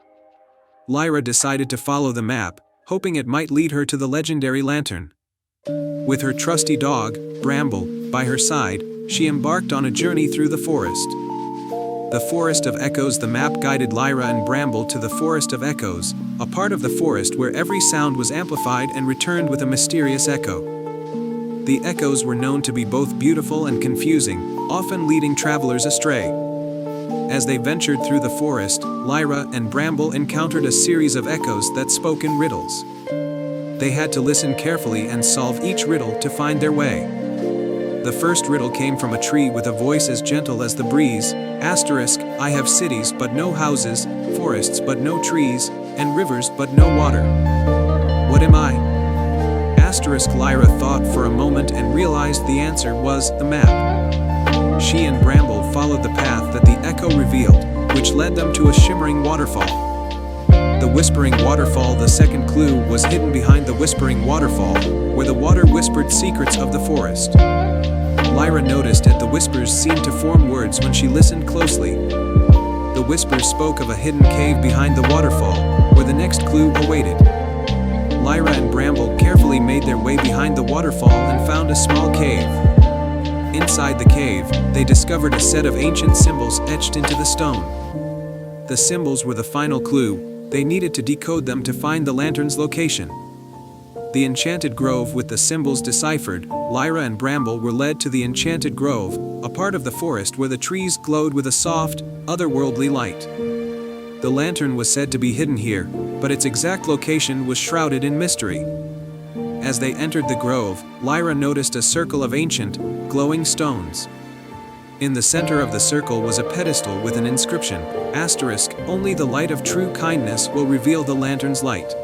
Lyra decided to follow the map, hoping it might lead her to the legendary lantern. With her trusty dog, Bramble, by her side, she embarked on a journey through the forest. The Forest of Echoes. The map guided Lyra and Bramble to the Forest of Echoes, a part of the forest where every sound was amplified and returned with a mysterious echo. The echoes were known to be both beautiful and confusing, often leading travelers astray. As they ventured through the forest, Lyra and Bramble encountered a series of echoes that spoke in riddles. They had to listen carefully and solve each riddle to find their way. The first riddle came from a tree with a voice as gentle as the breeze, I have cities but no houses, forests but no trees, and rivers but no water. What am I? Lyra thought for a moment and realized the answer was the map. She and Bramble followed the path that the echo revealed, which led them to a shimmering waterfall. The Whispering Waterfall. The second clue was hidden behind the Whispering Waterfall, where the water whispered secrets of the forest. Lyra noticed that the whispers seemed to form words when she listened closely. The whispers spoke of a hidden cave behind the waterfall, where the next clue awaited. Lyra and Bramble carefully made their way behind the waterfall and found a small cave. Inside the cave, they discovered a set of ancient symbols etched into the stone. The symbols were the final clue. They needed to decode them to find the lantern's location. The Enchanted Grove. With the symbols deciphered, Lyra and Bramble were led to the Enchanted Grove, a part of the forest where the trees glowed with a soft, otherworldly light. The lantern was said to be hidden here, but its exact location was shrouded in mystery. As they entered the grove, Lyra noticed a circle of ancient, glowing stones. In the center of the circle was a pedestal with an inscription, only the light of true kindness will reveal the lantern's light.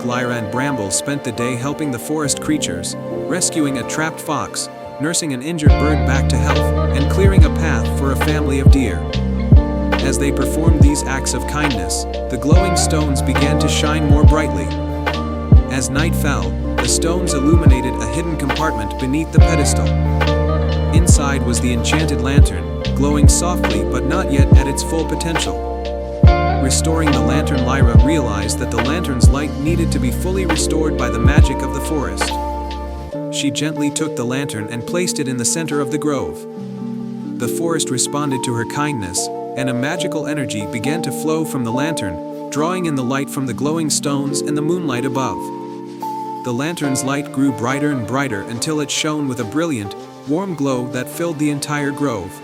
Lyra and Bramble spent the day helping the forest creatures, rescuing a trapped fox, nursing an injured bird back to health, and clearing a path for a family of deer. As they performed these acts of kindness, the glowing stones began to shine more brightly. As night fell, the stones illuminated a hidden compartment beneath the pedestal. Inside was the enchanted lantern, glowing softly but not yet at its full potential. Restoring the lantern, Lyra realized that the lantern's light needed to be fully restored by the magic of the forest. She gently took the lantern and placed it in the center of the grove. The forest responded to her kindness, and a magical energy began to flow from the lantern, drawing in the light from the glowing stones and the moonlight above. The lantern's light grew brighter and brighter until it shone with a brilliant, warm glow that filled the entire grove.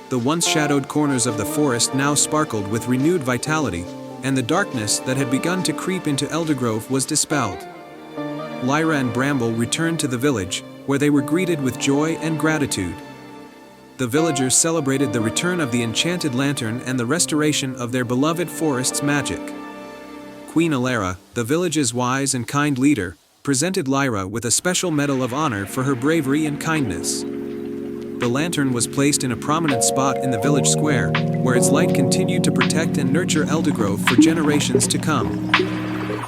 The once shadowed corners of the forest now sparkled with renewed vitality, and the darkness that had begun to creep into Eldergrove was dispelled. Lyra and Bramble returned to the village, where they were greeted with joy and gratitude. The villagers celebrated the return of the enchanted lantern and the restoration of their beloved forest's magic. Queen Alara, the village's wise and kind leader, presented Lyra with a special medal of honor for her bravery and kindness. The lantern was placed in a prominent spot in the village square, where its light continued to protect and nurture Eldergrove for generations to come.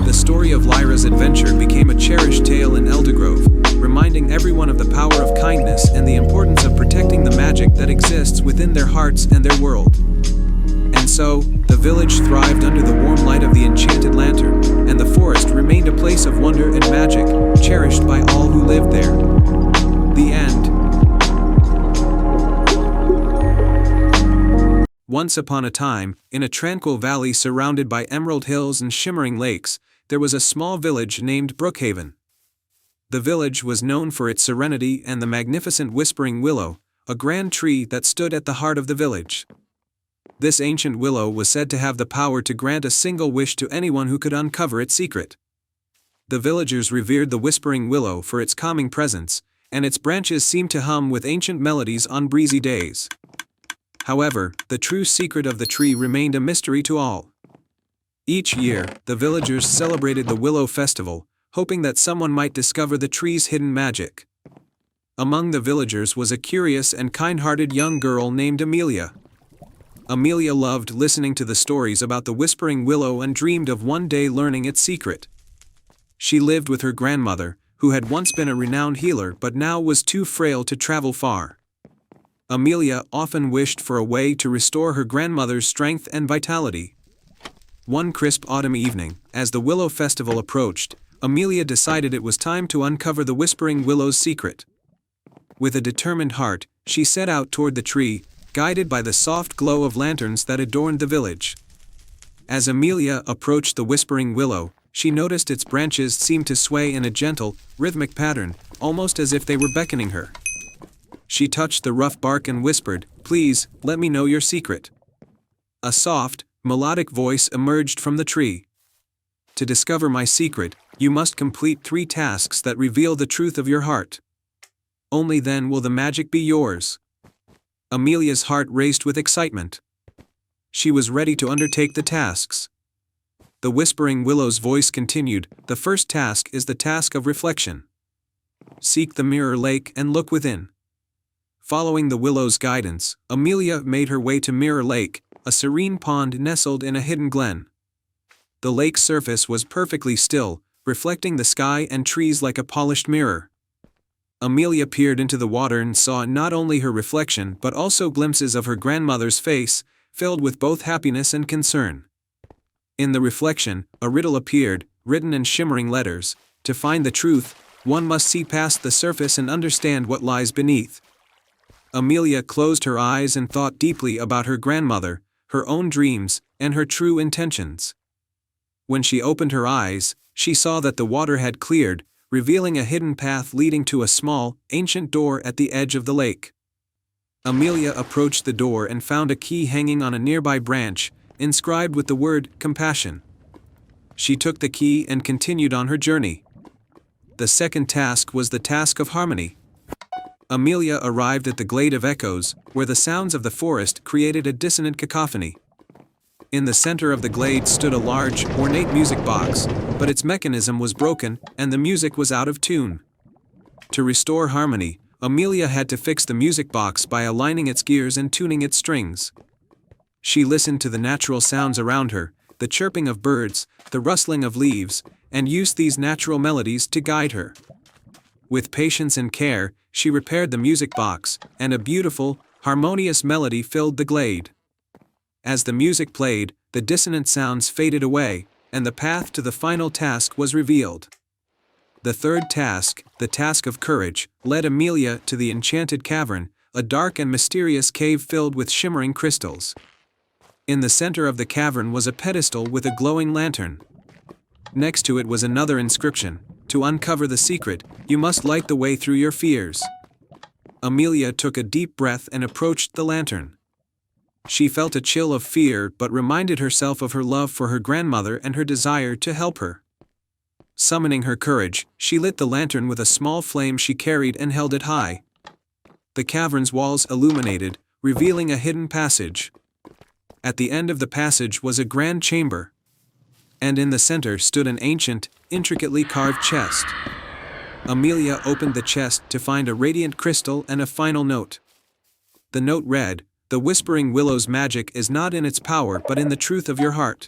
The story of Lyra's adventure became a cherished tale in Eldergrove, reminding everyone of the power of kindness and the importance of protecting the magic that exists within their hearts and their world. And so, the village thrived under the warm light of the enchanted lantern, and the forest remained a place of wonder and magic, cherished by all who lived there. The end. Once upon a time, in a tranquil valley surrounded by emerald hills and shimmering lakes, there was a small village named Brookhaven. The village was known for its serenity and the magnificent Whispering Willow, a grand tree that stood at the heart of the village. This ancient willow was said to have the power to grant a single wish to anyone who could uncover its secret. The villagers revered the whispering willow for its calming presence, and its branches seemed to hum with ancient melodies on breezy days. However, the true secret of the tree remained a mystery to all. Each year, the villagers celebrated the Willow Festival, hoping that someone might discover the tree's hidden magic. Among the villagers was a curious and kind-hearted young girl named Amelia. Amelia loved listening to the stories about the whispering willow and dreamed of one day learning its secret. She lived with her grandmother, who had once been a renowned healer but now was too frail to travel far. Amelia often wished for a way to restore her grandmother's strength and vitality. One crisp autumn evening, as the Willow Festival approached, Amelia decided it was time to uncover the whispering willow's secret. With a determined heart, she set out toward the tree, guided by the soft glow of lanterns that adorned the village. As Amelia approached the whispering willow, she noticed its branches seemed to sway in a gentle, rhythmic pattern, almost as if they were beckoning her. She touched the rough bark and whispered, "Please, let me know your secret." A soft, melodic voice emerged from the tree. "To discover my secret, you must complete 3 tasks that reveal the truth of your heart. Only then will the magic be yours." Amelia's heart raced with excitement. She was ready to undertake the tasks. The whispering willow's voice continued, "The first task is the task of reflection. Seek the mirror lake and look within." Following the willow's guidance, Amelia made her way to Mirror Lake, a serene pond nestled in a hidden glen. The lake's surface was perfectly still, reflecting the sky and trees like a polished mirror. Amelia peered into the water and saw not only her reflection but also glimpses of her grandmother's face, filled with both happiness and concern. In the reflection, a riddle appeared, written in shimmering letters. To find the truth, one must see past the surface and understand what lies beneath. Amelia closed her eyes and thought deeply about her grandmother, her own dreams, and her true intentions. When she opened her eyes, she saw that the water had cleared, revealing a hidden path leading to a small, ancient door at the edge of the lake. Amelia approached the door and found a key hanging on a nearby branch, inscribed with the word, "Compassion." She took the key and continued on her journey. The second task was the task of harmony. Amelia arrived at the Glade of Echoes, where the sounds of the forest created a dissonant cacophony. In the center of the glade stood a large, ornate music box, but its mechanism was broken, and the music was out of tune. To restore harmony, Amelia had to fix the music box by aligning its gears and tuning its strings. She listened to the natural sounds around her, the chirping of birds, the rustling of leaves, and used these natural melodies to guide her. With patience and care, she repaired the music box, and a beautiful, harmonious melody filled the glade. As the music played, the dissonant sounds faded away, and the path to the final task was revealed. The third task, the task of courage, led Amelia to the enchanted cavern, a dark and mysterious cave filled with shimmering crystals. In the center of the cavern was a pedestal with a glowing lantern. Next to it was another inscription: "To uncover the secret, you must light the way through your fears." Amelia took a deep breath and approached the lantern. She felt a chill of fear but reminded herself of her love for her grandmother and her desire to help her. Summoning her courage, she lit the lantern with a small flame she carried and held it high. The cavern's walls illuminated, revealing a hidden passage. At the end of the passage was a grand chamber. And in the center stood an ancient, intricately carved chest. Amelia opened the chest to find a radiant crystal and a final note. The note read, "The whispering willow's magic is not in its power but in the truth of your heart.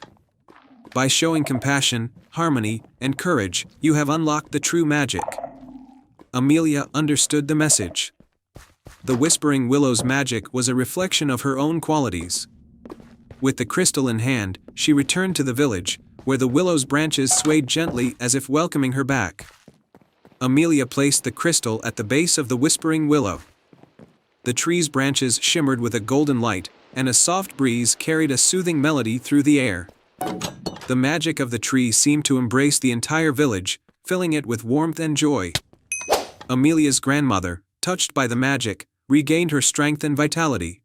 By showing compassion, harmony, and courage, you have unlocked the true magic." Amelia understood the message. The whispering willow's magic was a reflection of her own qualities. With the crystal in hand, she returned to the village, where the willow's branches swayed gently as if welcoming her back. Amelia placed the crystal at the base of the whispering willow. The tree's branches shimmered with a golden light, and a soft breeze carried a soothing melody through the air. The magic of the tree seemed to embrace the entire village, filling it with warmth and joy. Amelia's grandmother, touched by the magic, regained her strength and vitality.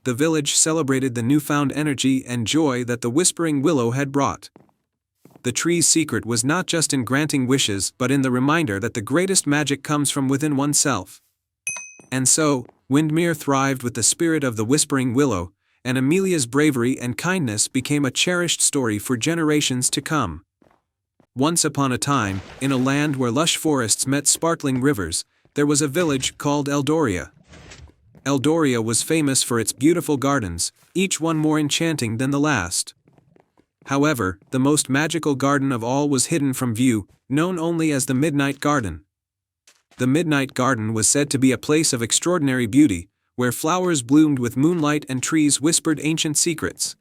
the village celebrated the newfound energy and joy that the Whispering Willow had brought. The tree's secret was not just in granting wishes but in the reminder that the greatest magic comes from within oneself. And so, Windmere thrived with the spirit of the Whispering Willow, and Amelia's bravery and kindness became a cherished story for generations to come. Once upon a time, in a land where lush forests met sparkling rivers, there was a village called Eldoria. Eldoria was famous for its beautiful gardens, each one more enchanting than the last. However, the most magical garden of all was hidden from view, known only as the Midnight Garden. The Midnight Garden was said to be a place of extraordinary beauty, where flowers bloomed with moonlight and trees whispered ancient secrets.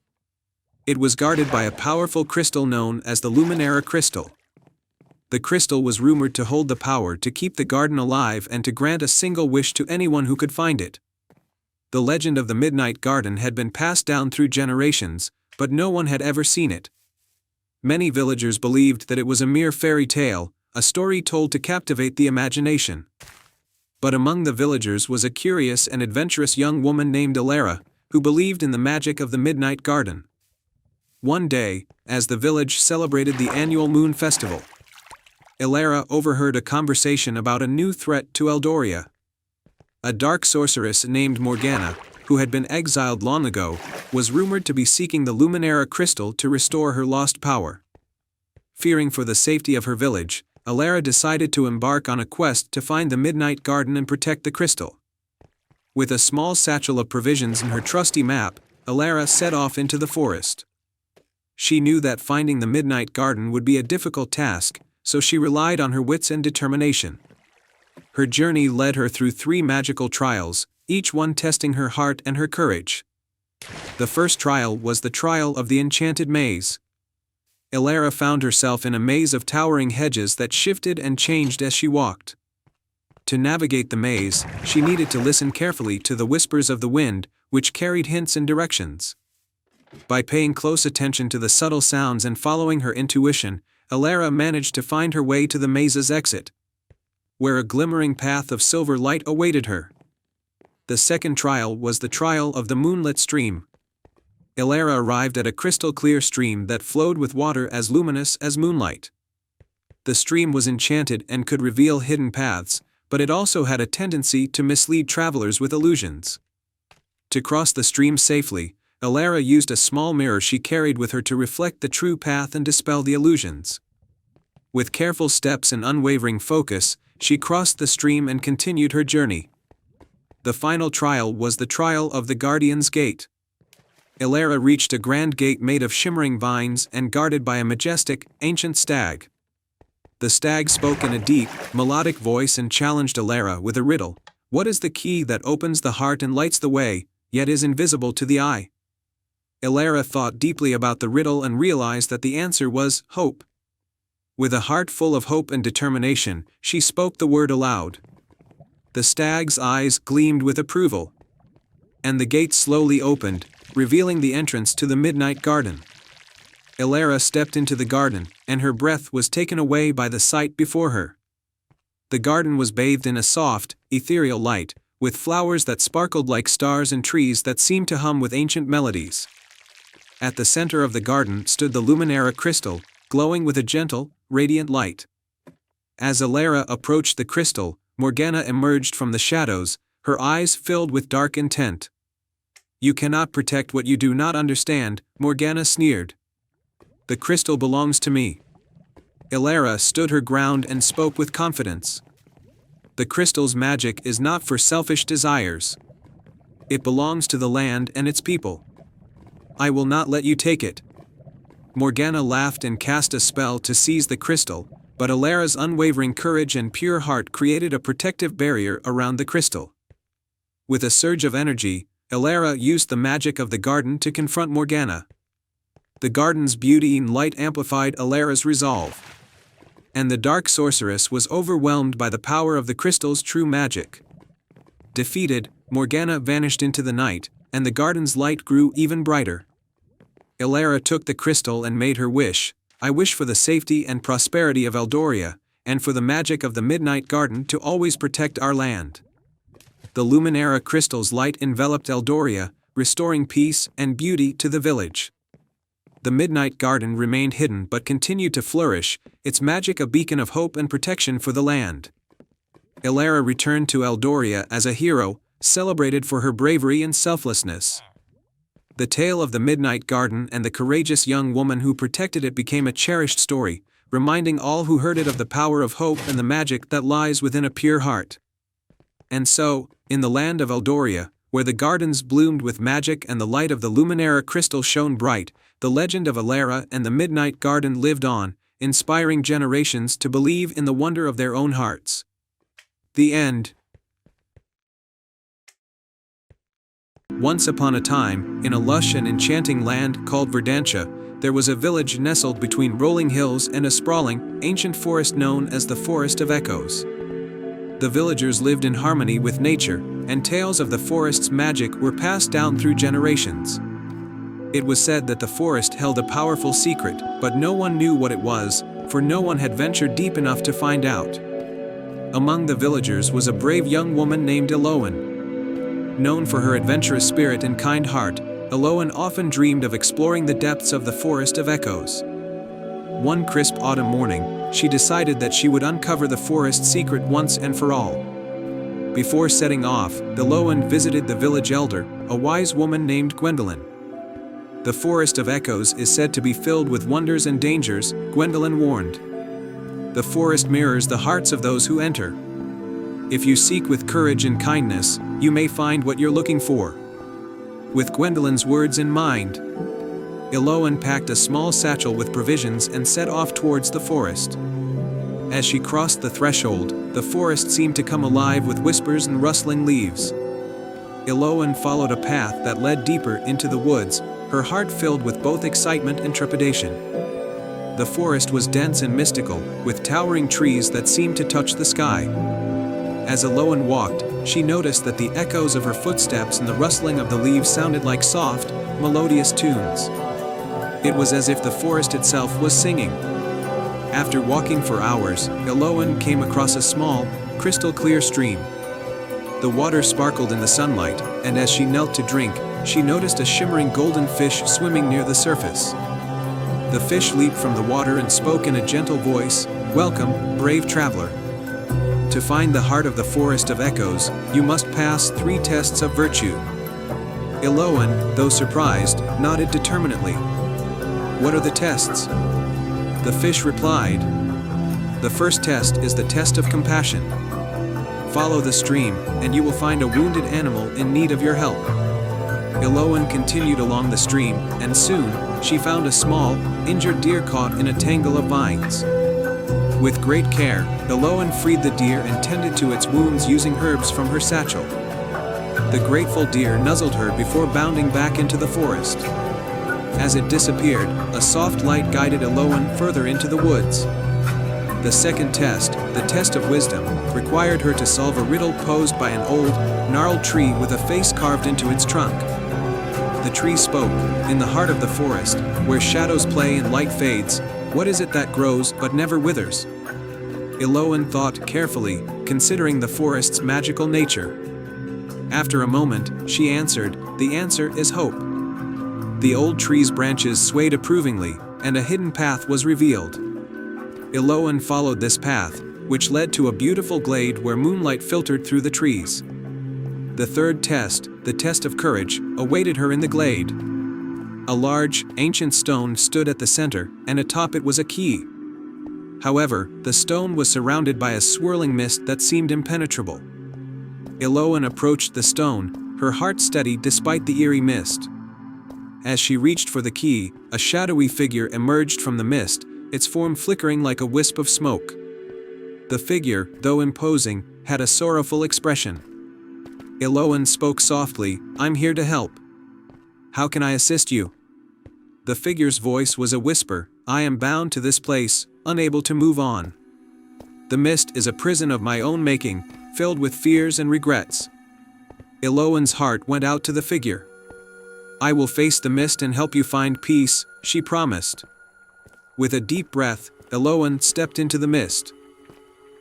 It was guarded by a powerful crystal known as the Luminara Crystal. The crystal was rumored to hold the power to keep the garden alive and to grant a single wish to anyone who could find it. The legend of the Midnight Garden had been passed down through generations, but no one had ever seen it. Many villagers believed that it was a mere fairy tale, a story told to captivate the imagination. But among the villagers was a curious and adventurous young woman named Elara, who believed in the magic of the Midnight Garden. One day, as the village celebrated the annual moon festival, Elara overheard a conversation about a new threat to Eldoria. A dark sorceress named Morgana, who had been exiled long ago, was rumored to be seeking the Luminara Crystal to restore her lost power. Fearing for the safety of her village, Elara decided to embark on a quest to find the Midnight Garden and protect the crystal. With a small satchel of provisions and her trusty map, Elara set off into the forest. She knew that finding the Midnight Garden would be a difficult task, so she relied on her wits and determination. Her journey led her through 3 magical trials, each one testing her heart and her courage. The first trial was the trial of the Enchanted Maze. Elara found herself in a maze of towering hedges that shifted and changed as she walked. To navigate the maze, she needed to listen carefully to the whispers of the wind, which carried hints and directions. By paying close attention to the subtle sounds and following her intuition, Elara managed to find her way to the maze's exit, where a glimmering path of silver light awaited her. The second trial was the trial of the moonlit stream. Elara arrived at a crystal-clear stream that flowed with water as luminous as moonlight. The stream was enchanted and could reveal hidden paths, but it also had a tendency to mislead travelers with illusions. To cross the stream safely, Elara used a small mirror she carried with her to reflect the true path and dispel the illusions. With careful steps and unwavering focus, she crossed the stream and continued her journey. The final trial was the trial of the Guardian's Gate. Elara reached a grand gate made of shimmering vines and guarded by a majestic, ancient stag. The stag spoke in a deep, melodic voice and challenged Elara with a riddle. What is the key that opens the heart and lights the way, yet is invisible to the eye? Elara thought deeply about the riddle and realized that the answer was hope. With a heart full of hope and determination, she spoke the word aloud. The stag's eyes gleamed with approval. And the gate slowly opened, revealing the entrance to the Midnight Garden. Elara stepped into the garden, and her breath was taken away by the sight before her. The garden was bathed in a soft, ethereal light, with flowers that sparkled like stars and trees that seemed to hum with ancient melodies. At the center of the garden stood the Luminara Crystal, glowing with a gentle, radiant light. As Elara approached the crystal, Morgana emerged from the shadows, her eyes filled with dark intent. You cannot protect what you do not understand, Morgana sneered. The crystal belongs to me. Elara stood her ground and spoke with confidence. The crystal's magic is not for selfish desires. It belongs to the land and its people. I will not let you take it. Morgana laughed and cast a spell to seize the crystal, but Elara's unwavering courage and pure heart created a protective barrier around the crystal. With a surge of energy, Elara used the magic of the garden to confront Morgana. The garden's beauty and light amplified Elara's resolve. And the dark sorceress was overwhelmed by the power of the crystal's true magic. Defeated, Morgana vanished into the night, and the garden's light grew even brighter. Elara took the crystal and made her wish. I wish for the safety and prosperity of Eldoria, and for the magic of the Midnight Garden to always protect our land. The Luminara Crystal's light enveloped Eldoria, restoring peace and beauty to the village. The Midnight Garden remained hidden but continued to flourish, its magic a beacon of hope and protection for the land. Elara returned to Eldoria as a hero, celebrated for her bravery and selflessness. The tale of the Midnight Garden and the courageous young woman who protected it became a cherished story, reminding all who heard it of the power of hope and the magic that lies within a pure heart. And so, in the land of Eldoria, where the gardens bloomed with magic and the light of the Luminara crystal shone bright, the legend of Elara and the Midnight Garden lived on, inspiring generations to believe in the wonder of their own hearts. The end. Once upon a time, in a lush and enchanting land called Verdantia, there was a village nestled between rolling hills and a sprawling, ancient forest known as the Forest of Echoes. The villagers lived in harmony with nature, and tales of the forest's magic were passed down through generations. It was said that the forest held a powerful secret, but no one knew what it was, for no one had ventured deep enough to find out. Among the villagers was a brave young woman named Eloan. Known for her adventurous spirit and kind heart, Eloan often dreamed of exploring the depths of the Forest of Echoes. One crisp autumn morning, she decided that she would uncover the forest's secret once and for all. Before setting off, Eloan visited the village elder, a wise woman named Gwendolyn. The Forest of Echoes is said to be filled with wonders and dangers, Gwendolyn warned. The forest mirrors the hearts of those who enter. If you seek with courage and kindness, you may find what you're looking for. With Gwendolyn's words in mind, Eloan packed a small satchel with provisions and set off towards the forest. As she crossed the threshold, the forest seemed to come alive with whispers and rustling leaves. Eloan followed a path that led deeper into the woods, her heart filled with both excitement and trepidation. The forest was dense and mystical, with towering trees that seemed to touch the sky. As Eloan walked, she noticed that the echoes of her footsteps and the rustling of the leaves sounded like soft, melodious tunes. It was as if the forest itself was singing. After walking for hours, Eloan came across a small, crystal-clear stream. The water sparkled in the sunlight, and as she knelt to drink, she noticed a shimmering golden fish swimming near the surface. The fish leaped from the water and spoke in a gentle voice, "Welcome, brave traveler. To find the heart of the Forest of Echoes, you must pass 3 tests of virtue." Eloan, though surprised, nodded determinedly. "What are the tests?" The fish replied. "The first test is the test of compassion. Follow the stream, and you will find a wounded animal in need of your help." Eloan continued along the stream, and soon, she found a small, injured deer caught in a tangle of vines. With great care, Eloan freed the deer and tended to its wounds using herbs from her satchel. The grateful deer nuzzled her before bounding back into the forest. As it disappeared, a soft light guided Eloan further into the woods. The second test, the test of wisdom, required her to solve a riddle posed by an old, gnarled tree with a face carved into its trunk. The tree spoke, "In the heart of the forest, where shadows play and light fades, what is it that grows but never withers?" Eloan thought carefully, considering the forest's magical nature. After a moment, she answered, "The answer is hope." The old tree's branches swayed approvingly, and a hidden path was revealed. Eloan followed this path, which led to a beautiful glade where moonlight filtered through the trees. The third test, the test of courage, awaited her in the glade. A large, ancient stone stood at the center, and atop it was a key. However, the stone was surrounded by a swirling mist that seemed impenetrable. Eloan approached the stone, her heart steady despite the eerie mist. As she reached for the key, a shadowy figure emerged from the mist, its form flickering like a wisp of smoke. The figure, though imposing, had a sorrowful expression. Eloan spoke softly, "I'm here to help. How can I assist you?" The figure's voice was a whisper, "I am bound to this place, unable to move on. The mist is a prison of my own making, filled with fears and regrets." Eloan's heart went out to the figure. "I will face the mist and help you find peace," she promised. With a deep breath, Eloan stepped into the mist.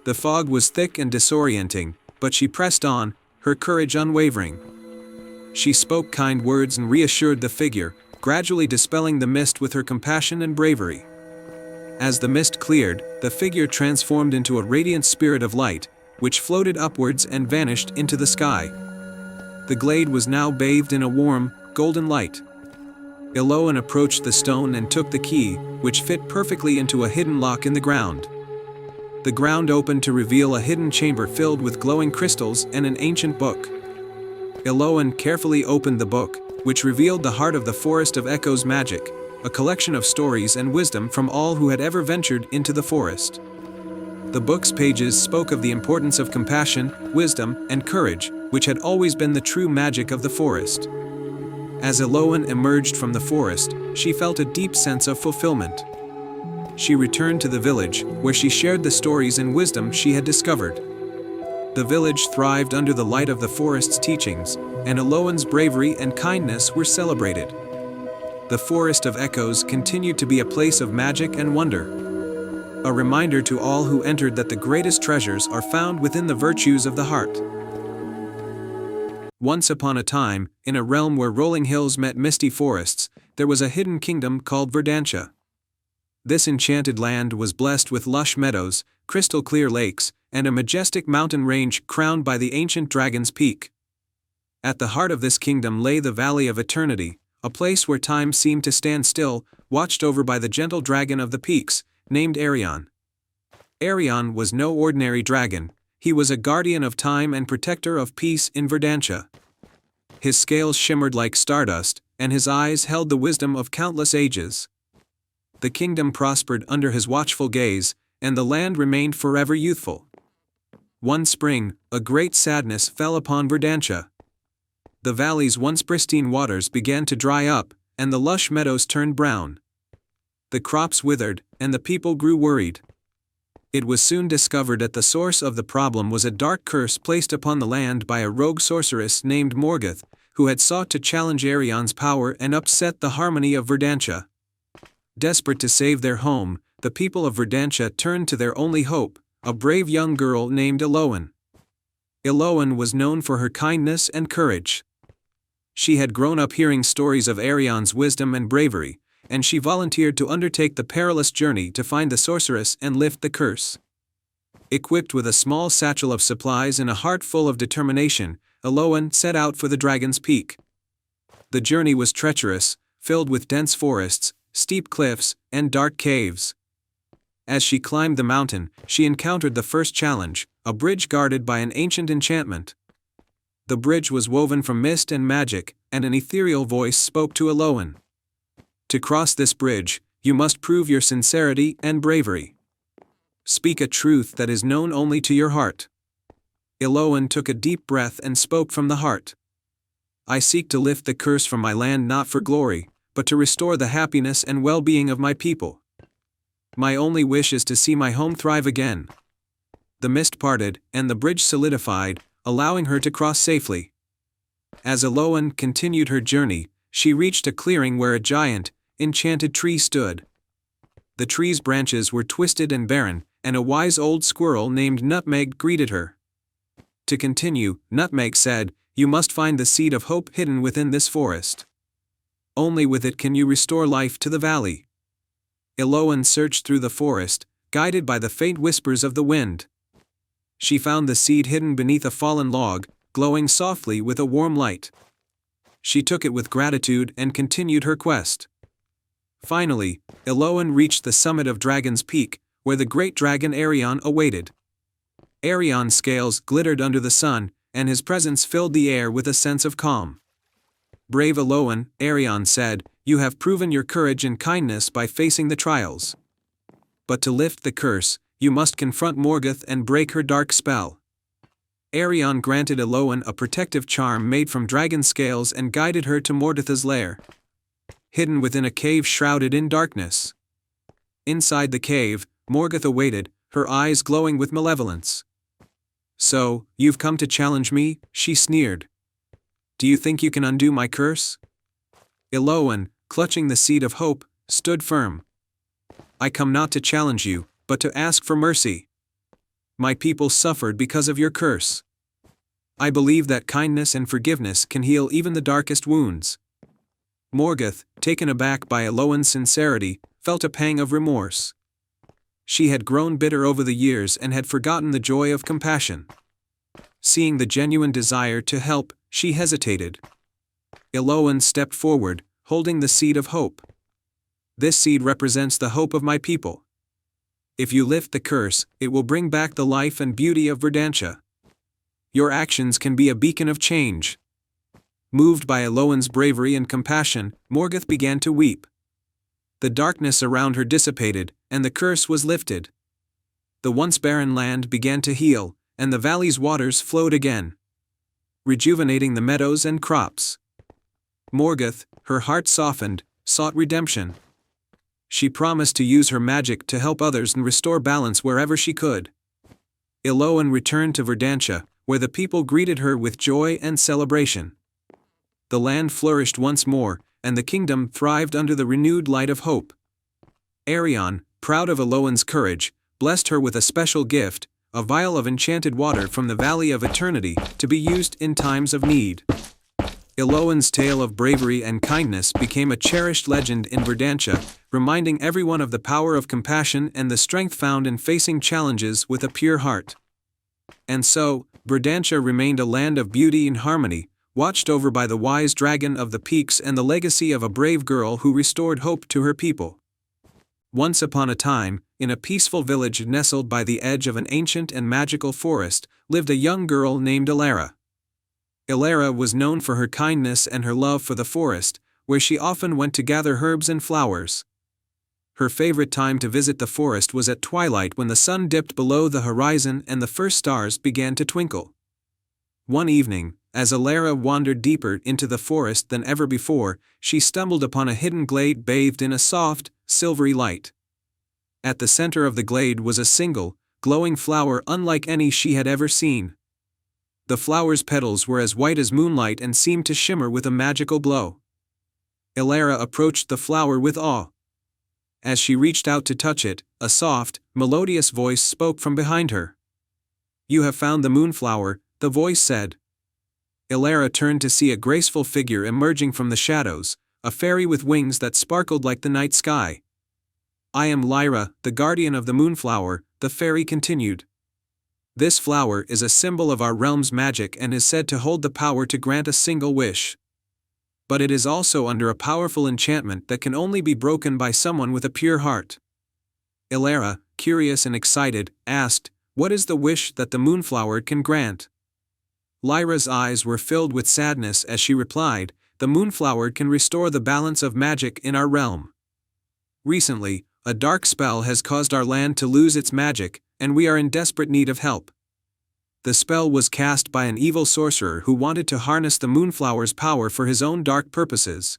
The fog was thick and disorienting, but she pressed on, her courage unwavering. She spoke kind words and reassured the figure, gradually dispelling the mist with her compassion and bravery. As the mist cleared, the figure transformed into a radiant spirit of light, which floated upwards and vanished into the sky. The glade was now bathed in a warm, golden light. Eloan approached the stone and took the key, which fit perfectly into a hidden lock in the ground. The ground opened to reveal a hidden chamber filled with glowing crystals and an ancient book. Eloan carefully opened the book, which revealed the heart of the Forest of Echoes magic, a collection of stories and wisdom from all who had ever ventured into the forest. The book's pages spoke of the importance of compassion, wisdom, and courage, which had always been the true magic of the forest. As Eloan emerged from the forest, she felt a deep sense of fulfillment. She returned to the village, where she shared the stories and wisdom she had discovered. The village thrived under the light of the forest's teachings, and Eloan's bravery and kindness were celebrated. The Forest of Echoes continued to be a place of magic and wonder. A reminder to all who entered that the greatest treasures are found within the virtues of the heart. Once upon a time, in a realm where rolling hills met misty forests, there was a hidden kingdom called Verdantia. This enchanted land was blessed with lush meadows, crystal-clear lakes, and a majestic mountain range crowned by the ancient Dragon's Peak. At the heart of this kingdom lay the Valley of Eternity, a place where time seemed to stand still, watched over by the gentle dragon of the peaks, named Arion. Arion was no ordinary dragon. He was a guardian of time and protector of peace in Verdantia. His scales shimmered like stardust, and his eyes held the wisdom of countless ages. The kingdom prospered under his watchful gaze, and the land remained forever youthful. One spring, a great sadness fell upon Verdantia. The valley's once pristine waters began to dry up, and the lush meadows turned brown. The crops withered, and the people grew worried. It was soon discovered that the source of the problem was a dark curse placed upon the land by a rogue sorceress named Morgoth, who had sought to challenge Arion's power and upset the harmony of Verdantia. Desperate to save their home, the people of Verdantia turned to their only hope, a brave young girl named Eloan. Eloan was known for her kindness and courage. She had grown up hearing stories of Arion's wisdom and bravery, and she volunteered to undertake the perilous journey to find the sorceress and lift the curse. Equipped with a small satchel of supplies and a heart full of determination, Eloan set out for the Dragon's Peak. The journey was treacherous, filled with dense forests, steep cliffs, and dark caves. As she climbed the mountain, she encountered the first challenge, a bridge guarded by an ancient enchantment. The bridge was woven from mist and magic, and an ethereal voice spoke to Eloan. To cross this bridge, you must prove your sincerity and bravery. Speak a truth that is known only to your heart. Eloan took a deep breath and spoke from the heart. I seek to lift the curse from my land not for glory, but to restore the happiness and well-being of my people. My only wish is to see my home thrive again. The mist parted, and the bridge solidified, allowing her to cross safely. As Eloan continued her journey, she reached a clearing where a giant, enchanted tree stood. The tree's branches were twisted and barren, and a wise old squirrel named Nutmeg greeted her. To continue, Nutmeg said, "You must find the seed of hope hidden within this forest. Only with it can you restore life to the valley." Eloan searched through the forest, guided by the faint whispers of the wind. She found the seed hidden beneath a fallen log, glowing softly with a warm light. She took it with gratitude and continued her quest. Finally, Eloan reached the summit of Dragon's Peak, where the great dragon Arion awaited. Arion's scales glittered under the sun, and his presence filled the air with a sense of calm. "Brave Eloan," Arion said, "you have proven your courage and kindness by facing the trials. But to lift the curse, you must confront Morgoth and break her dark spell." Arion granted Eloan a protective charm made from dragon scales and guided her to Morgoth's lair. Hidden within a cave shrouded in darkness. Inside the cave, Morgoth awaited, her eyes glowing with malevolence. "So, you've come to challenge me?" she sneered. "Do you think you can undo my curse?" Eloan, clutching the seed of hope, stood firm. "I come not to challenge you, but to ask for mercy. My people suffered because of your curse. I believe that kindness and forgiveness can heal even the darkest wounds. Morgoth, taken aback by Eloan's sincerity, felt a pang of remorse. She had grown bitter over the years and had forgotten the joy of compassion. Seeing the genuine desire to help, she hesitated. Eloan stepped forward, holding the seed of hope. This seed represents the hope of my people. If you lift the curse, it will bring back the life and beauty of Verdantia. Your actions can be a beacon of change. Moved by Eloan's bravery and compassion, Morgoth began to weep. The darkness around her dissipated, and the curse was lifted. The once barren land began to heal, and the valley's waters flowed again, rejuvenating the meadows and crops. Morgoth, her heart softened, sought redemption. She promised to use her magic to help others and restore balance wherever she could. Eloan returned to Verdantia, where the people greeted her with joy and celebration. The land flourished once more, and the kingdom thrived under the renewed light of hope. Arion, proud of Eloan's courage, blessed her with a special gift, a vial of enchanted water from the Valley of Eternity, to be used in times of need. Eloan's tale of bravery and kindness became a cherished legend in Verdantia, reminding everyone of the power of compassion and the strength found in facing challenges with a pure heart. And so, Verdantia remained a land of beauty and harmony, watched over by the wise dragon of the peaks and the legacy of a brave girl who restored hope to her people. Once upon a time, in a peaceful village nestled by the edge of an ancient and magical forest, lived a young girl named Elara. Elara was known for her kindness and her love for the forest, where she often went to gather herbs and flowers. Her favorite time to visit the forest was at twilight when the sun dipped below the horizon and the first stars began to twinkle. One evening, as Elara wandered deeper into the forest than ever before, she stumbled upon a hidden glade bathed in a soft, silvery light. At the center of the glade was a single, glowing flower unlike any she had ever seen. The flower's petals were as white as moonlight and seemed to shimmer with a magical glow. Elara approached the flower with awe. As she reached out to touch it, a soft, melodious voice spoke from behind her. "You have found the moonflower," the voice said. Elara turned to see a graceful figure emerging from the shadows, a fairy with wings that sparkled like the night sky. "I am Lyra, the guardian of the moonflower," the fairy continued. "This flower is a symbol of our realm's magic and is said to hold the power to grant a single wish. But it is also under a powerful enchantment that can only be broken by someone with a pure heart." Elara, curious and excited, asked, "What is the wish that the moonflower can grant?" Lyra's eyes were filled with sadness as she replied, "The moonflower can restore the balance of magic in our realm. Recently, a dark spell has caused our land to lose its magic, and we are in desperate need of help. The spell was cast by an evil sorcerer who wanted to harness the moonflower's power for his own dark purposes.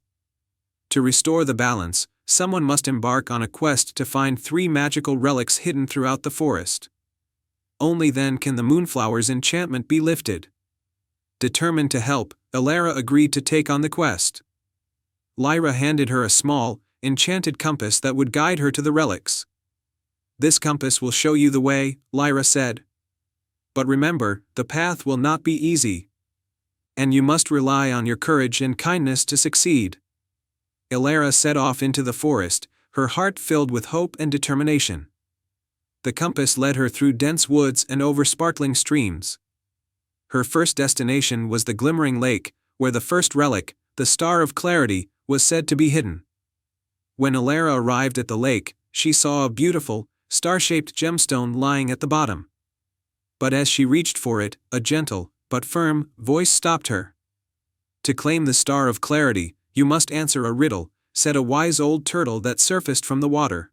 To restore the balance, someone must embark on a quest to find 3 magical relics hidden throughout the forest. Only then can the moonflower's enchantment be lifted." Determined to help, Elara agreed to take on the quest. Lyra handed her a small, enchanted compass that would guide her to the relics. "This compass will show you the way," Lyra said. "But remember, the path will not be easy. And you must rely on your courage and kindness to succeed." Elara set off into the forest, her heart filled with hope and determination. The compass led her through dense woods and over sparkling streams. Her first destination was the Glimmering Lake, where the first relic, the Star of Clarity, was said to be hidden. When Elara arrived at the lake, she saw a beautiful, star-shaped gemstone lying at the bottom. But as she reached for it, a gentle, but firm, voice stopped her. "To claim the Star of Clarity, you must answer a riddle," said a wise old turtle that surfaced from the water.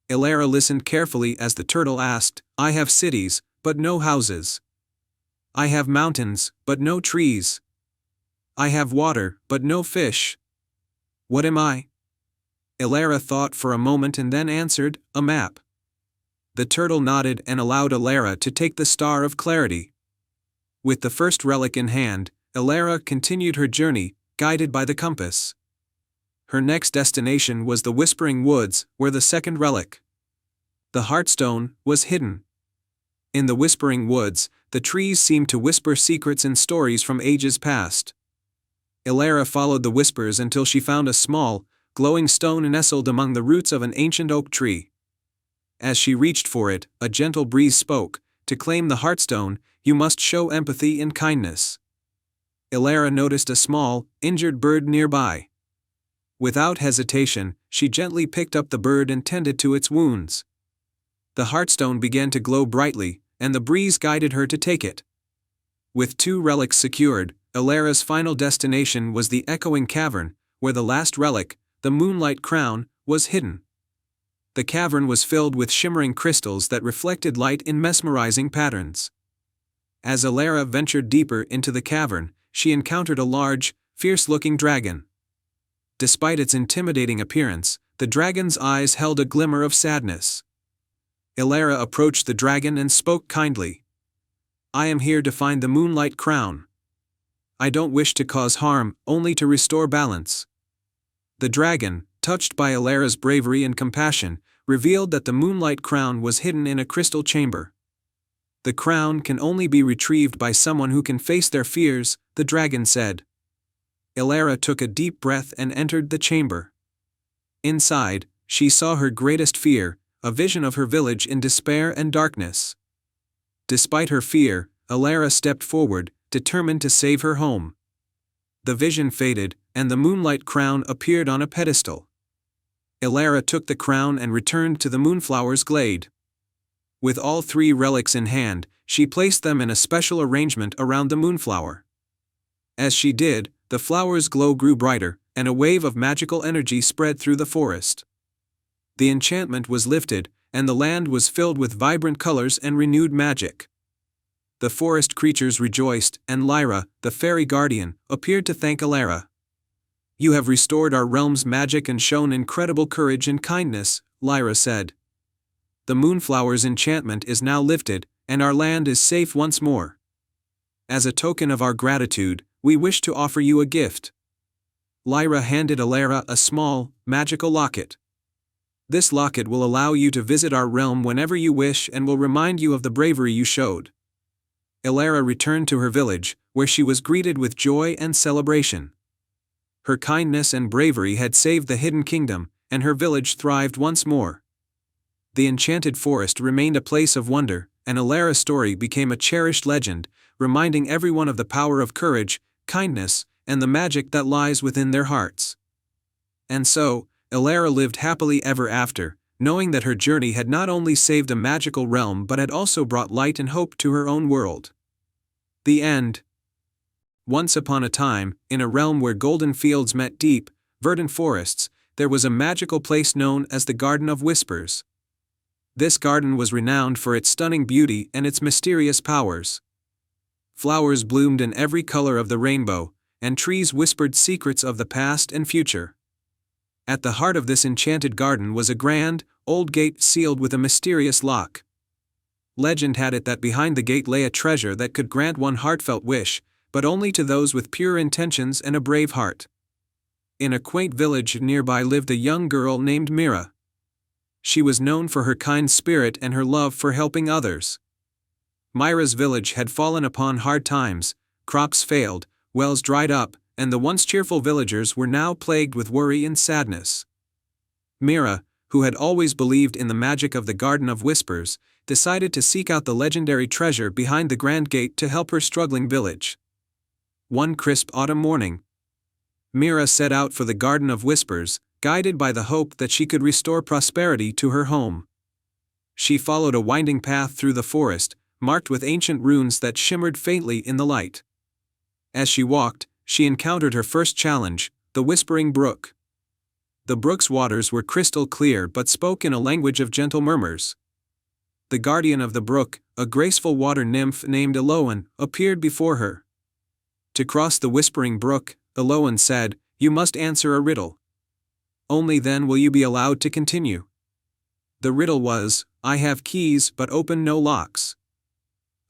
Elara listened carefully as the turtle asked, "I have cities, but no houses. I have mountains, but no trees. I have water, but no fish. What am I?" Elara thought for a moment and then answered, "A map." The turtle nodded and allowed Elara to take the Star of Clarity. With the first relic in hand, Elara continued her journey, guided by the compass. Her next destination was the Whispering Woods, where the second relic, the Heartstone, was hidden. In the Whispering Woods, the trees seemed to whisper secrets and stories from ages past. Elara followed the whispers until she found a small, glowing stone nestled among the roots of an ancient oak tree. As she reached for it, a gentle breeze spoke. To claim the Heartstone, you must show empathy and kindness. Elara noticed a small, injured bird nearby. Without hesitation, she gently picked up the bird and tended to its wounds. The Heartstone began to glow brightly, and the breeze guided her to take it. With 2 relics secured, Elara's final destination was the echoing cavern, where the last relic, the Moonlight Crown, was hidden. The cavern was filled with shimmering crystals that reflected light in mesmerizing patterns. As Elara ventured deeper into the cavern, she encountered a large, fierce-looking dragon. Despite its intimidating appearance, the dragon's eyes held a glimmer of sadness. Elara approached the dragon and spoke kindly. "I am here to find the Moonlight Crown. I don't wish to cause harm, only to restore balance." The dragon, touched by Elara's bravery and compassion, revealed that the Moonlight Crown was hidden in a crystal chamber. "The crown can only be retrieved by someone who can face their fears," the dragon said. Elara took a deep breath and entered the chamber. Inside, she saw her greatest fear, a vision of her village in despair and darkness. Despite her fear, Elara stepped forward, determined to save her home. The vision faded, and the Moonlight Crown appeared on a pedestal. Elara took the crown and returned to the Moonflower's glade. With all 3 relics in hand, she placed them in a special arrangement around the Moonflower. As she did, the flower's glow grew brighter, and a wave of magical energy spread through the forest. The enchantment was lifted, and the land was filled with vibrant colors and renewed magic. The forest creatures rejoiced, and Lyra, the fairy guardian, appeared to thank Elara. "You have restored our realm's magic and shown incredible courage and kindness," Lyra said. "The Moonflower's enchantment is now lifted, and our land is safe once more. As a token of our gratitude, we wish to offer you a gift." Lyra handed Elara a small, magical locket. "This locket will allow you to visit our realm whenever you wish and will remind you of the bravery you showed." Elara returned to her village, where she was greeted with joy and celebration. Her kindness and bravery had saved the hidden kingdom, and her village thrived once more. The enchanted forest remained a place of wonder, and Elara's story became a cherished legend, reminding everyone of the power of courage, kindness, and the magic that lies within their hearts. And so, Elara lived happily ever after, knowing that her journey had not only saved a magical realm but had also brought light and hope to her own world. The end. Once upon a time, in a realm where golden fields met deep, verdant forests, there was a magical place known as the Garden of Whispers. This garden was renowned for its stunning beauty and its mysterious powers. Flowers bloomed in every color of the rainbow, and trees whispered secrets of the past and future. At the heart of this enchanted garden was a grand, old gate sealed with a mysterious lock. Legend had it that behind the gate lay a treasure that could grant one heartfelt wish, but only to those with pure intentions and a brave heart. In a quaint village nearby lived a young girl named Mira. She was known for her kind spirit and her love for helping others. Mira's village had fallen upon hard times, crops failed, wells dried up, and the once cheerful villagers were now plagued with worry and sadness. Mira, who had always believed in the magic of the Garden of Whispers, decided to seek out the legendary treasure behind the grand gate to help her struggling village. One crisp autumn morning, Mira set out for the Garden of Whispers, guided by the hope that she could restore prosperity to her home. She followed a winding path through the forest, marked with ancient runes that shimmered faintly in the light. As she walked, she encountered her first challenge, the Whispering Brook. The brook's waters were crystal clear but spoke in a language of gentle murmurs. The guardian of the brook, a graceful water nymph named Eloan, appeared before her. To cross the Whispering Brook, Eloan said, "You must answer a riddle. Only then will you be allowed to continue." The riddle was, "I have keys but open no locks.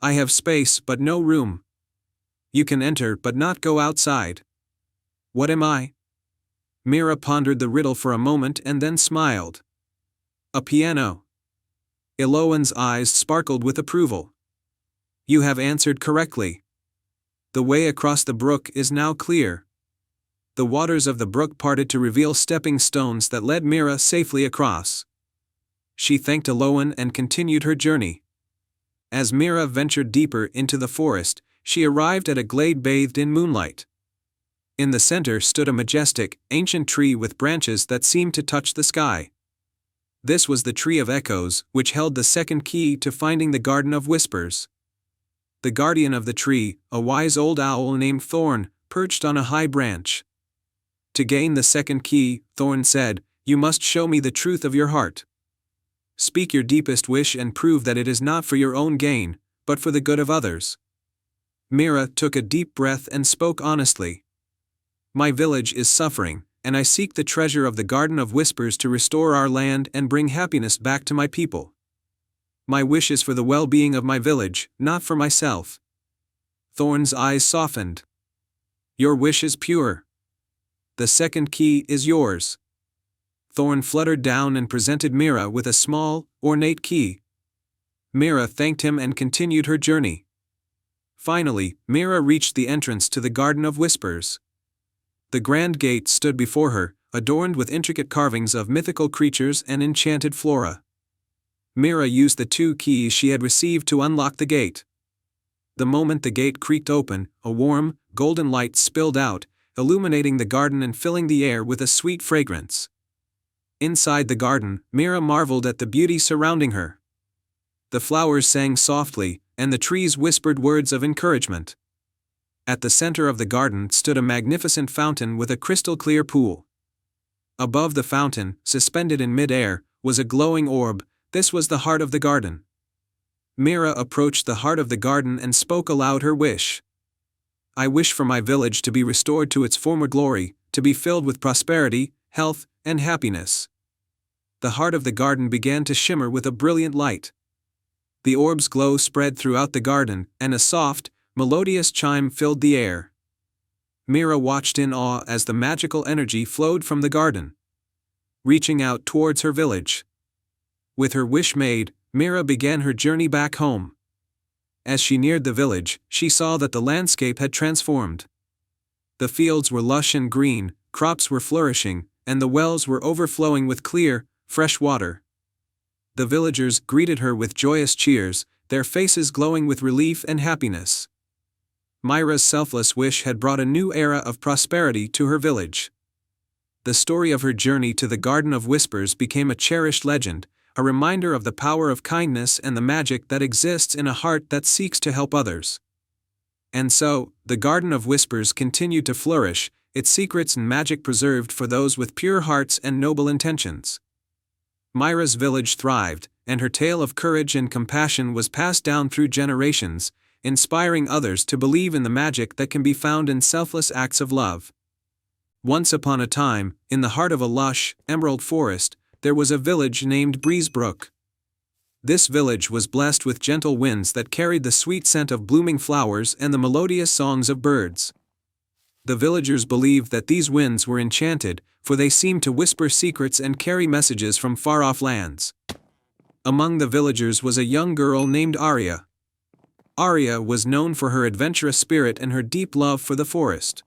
I have space but no room. You can enter but not go outside. What am I?" Mira pondered the riddle for a moment and then smiled. "A piano." Eloan's eyes sparkled with approval. You have answered correctly. The way across the brook is now clear. The waters of the brook parted to reveal stepping stones that led Mira safely across. She thanked Aloan and continued her journey. As Mira ventured deeper into the forest, she arrived at a glade bathed in moonlight. In the center stood a majestic, ancient tree with branches that seemed to touch the sky. This was the Tree of Echoes, which held the second key to finding the Garden of Whispers. The guardian of the tree, a wise old owl named Thorn, perched on a high branch. To gain the second key, Thorn said, "You must show me the truth of your heart. Speak your deepest wish and prove that it is not for your own gain, but for the good of others." Mira took a deep breath and spoke honestly. "My village is suffering, and I seek the treasure of the Garden of Whispers to restore our land and bring happiness back to my people. My wish is for the well-being of my village, not for myself." Thorn's eyes softened. "Your wish is pure. The second key is yours." Thorn fluttered down and presented Mira with a small, ornate key. Mira thanked him and continued her journey. Finally, Mira reached the entrance to the Garden of Whispers. The grand gate stood before her, adorned with intricate carvings of mythical creatures and enchanted flora. Mira used the 2 keys she had received to unlock the gate. The moment the gate creaked open, a warm, golden light spilled out, illuminating the garden and filling the air with a sweet fragrance. Inside the garden, Mira marveled at the beauty surrounding her. The flowers sang softly, and the trees whispered words of encouragement. At the center of the garden stood a magnificent fountain with a crystal-clear pool. Above the fountain, suspended in mid-air, was a glowing orb. This was the heart of the garden. Mira approached the heart of the garden and spoke aloud her wish. "I wish for my village to be restored to its former glory, to be filled with prosperity, health, and happiness." The heart of the garden began to shimmer with a brilliant light. The orb's glow spread throughout the garden, and a soft, melodious chime filled the air. Mira watched in awe as the magical energy flowed from the garden, reaching out towards her village. With her wish made, Mira began her journey back home. As she neared the village, she saw that the landscape had transformed. The fields were lush and green, crops were flourishing, and the wells were overflowing with clear, fresh water. The villagers greeted her with joyous cheers, their faces glowing with relief and happiness. Mira's selfless wish had brought a new era of prosperity to her village. The story of her journey to the Garden of Whispers became a cherished legend, a reminder of the power of kindness and the magic that exists in a heart that seeks to help others. And so, the Garden of Whispers continued to flourish, its secrets and magic preserved for those with pure hearts and noble intentions. Mira's village thrived, and her tale of courage and compassion was passed down through generations, inspiring others to believe in the magic that can be found in selfless acts of love. Once upon a time, in the heart of a lush, emerald forest, there was a village named Breezebrook. This village was blessed with gentle winds that carried the sweet scent of blooming flowers and the melodious songs of birds. The villagers believed that these winds were enchanted, for they seemed to whisper secrets and carry messages from far-off lands. Among the villagers was a young girl named Arya. Arya was known for her adventurous spirit and her deep love for the forest.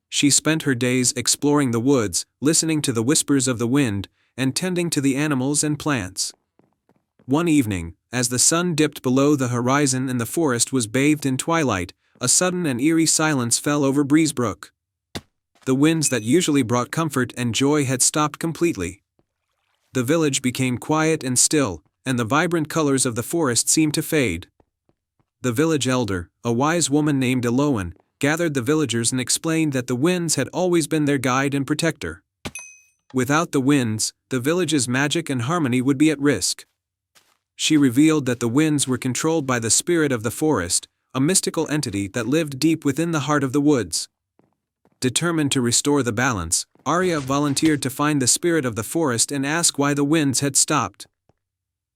She spent her days exploring the woods, listening to the whispers of the wind, and tending to the animals and plants. One evening, as the sun dipped below the horizon and the forest was bathed in twilight, a sudden and eerie silence fell over Breezebrook. The winds that usually brought comfort and joy had stopped completely. The village became quiet and still, and the vibrant colors of the forest seemed to fade. The village elder, a wise woman named Aloan, gathered the villagers and explained that the winds had always been their guide and protector. Without the winds, the village's magic and harmony would be at risk. She revealed that the winds were controlled by the spirit of the forest, a mystical entity that lived deep within the heart of the woods. Determined to restore the balance, Arya volunteered to find the spirit of the forest and ask why the winds had stopped.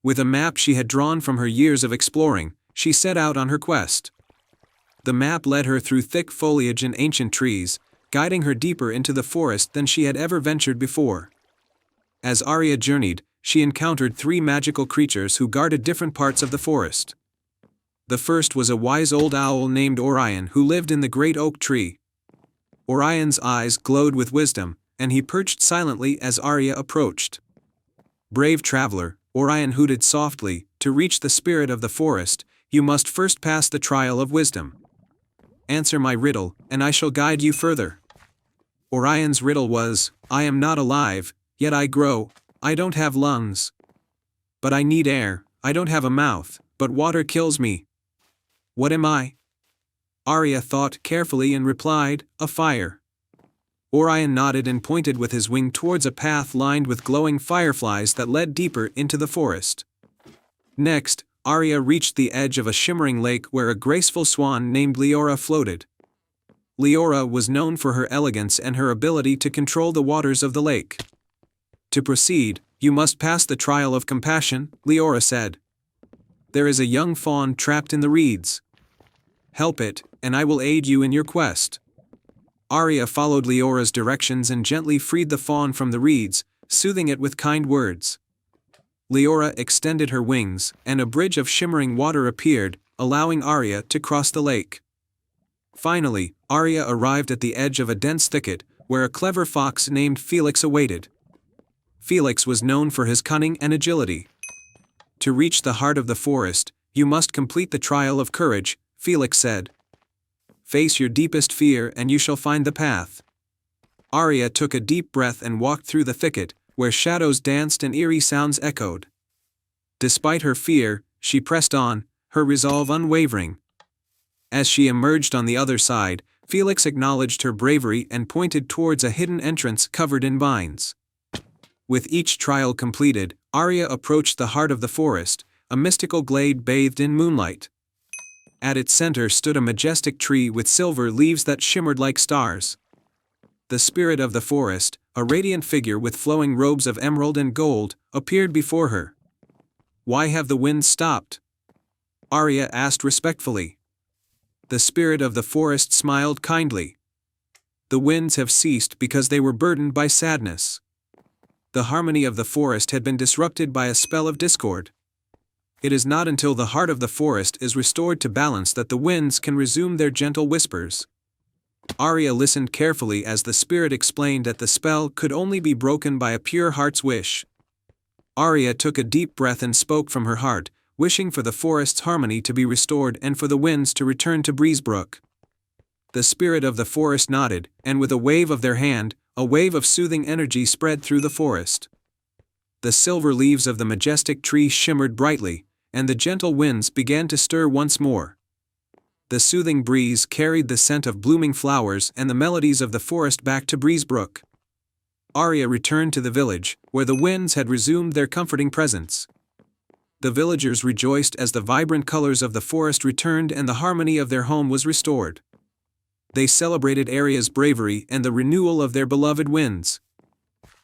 With a map she had drawn from her years of exploring, she set out on her quest. The map led her through thick foliage and ancient trees, guiding her deeper into the forest than she had ever ventured before. As Arya journeyed, she encountered 3 magical creatures who guarded different parts of the forest. The first was a wise old owl named Orion who lived in the great oak tree. Orion's eyes glowed with wisdom, and he perched silently as Arya approached. "Brave traveler," Orion hooted softly, "to reach the spirit of the forest, you must first pass the trial of wisdom. Answer my riddle, and I shall guide you further." Orion's riddle was, "I am not alive, yet I grow. I don't have lungs, but I need air. I don't have a mouth, but water kills me. What am I?" Arya thought carefully and replied, "A fire." Orion nodded and pointed with his wing towards a path lined with glowing fireflies that led deeper into the forest. Next, Arya reached the edge of a shimmering lake where a graceful swan named Leora floated. Leora was known for her elegance and her ability to control the waters of the lake. "To proceed, you must pass the trial of compassion," Leora said. "There is a young fawn trapped in the reeds. Help it, and I will aid you in your quest." Arya followed Leora's directions and gently freed the fawn from the reeds, soothing it with kind words. Leora extended her wings, and a bridge of shimmering water appeared, allowing Arya to cross the lake. Finally, Arya arrived at the edge of a dense thicket, where a clever fox named Felix awaited. Felix was known for his cunning and agility. "To reach the heart of the forest, you must complete the trial of courage," Felix said. "Face your deepest fear and you shall find the path." Arya took a deep breath and walked through the thicket, where shadows danced and eerie sounds echoed. Despite her fear, she pressed on, her resolve unwavering. As she emerged on the other side, Felix acknowledged her bravery and pointed towards a hidden entrance covered in vines. With each trial completed, Arya approached the heart of the forest, a mystical glade bathed in moonlight. At its center stood a majestic tree with silver leaves that shimmered like stars. The spirit of the forest, a radiant figure with flowing robes of emerald and gold, appeared before her. "Why have the winds stopped?" Arya asked respectfully. The spirit of the forest smiled kindly. "The winds have ceased because they were burdened by sadness." The harmony of the forest had been disrupted by a spell of discord. It is not until the heart of the forest is restored to balance that the winds can resume their gentle whispers. Arya listened carefully as the spirit explained that the spell could only be broken by a pure heart's wish. Arya took a deep breath and spoke from her heart, wishing for the forest's harmony to be restored and for the winds to return to Breezebrook. The spirit of the forest nodded, and with a wave of their hand, a wave of soothing energy spread through the forest. The silver leaves of the majestic tree shimmered brightly, and the gentle winds began to stir once more. The soothing breeze carried the scent of blooming flowers and the melodies of the forest back to Breezebrook. Arya returned to the village, where the winds had resumed their comforting presence. The villagers rejoiced as the vibrant colors of the forest returned and the harmony of their home was restored. They celebrated Arya's bravery and the renewal of their beloved winds.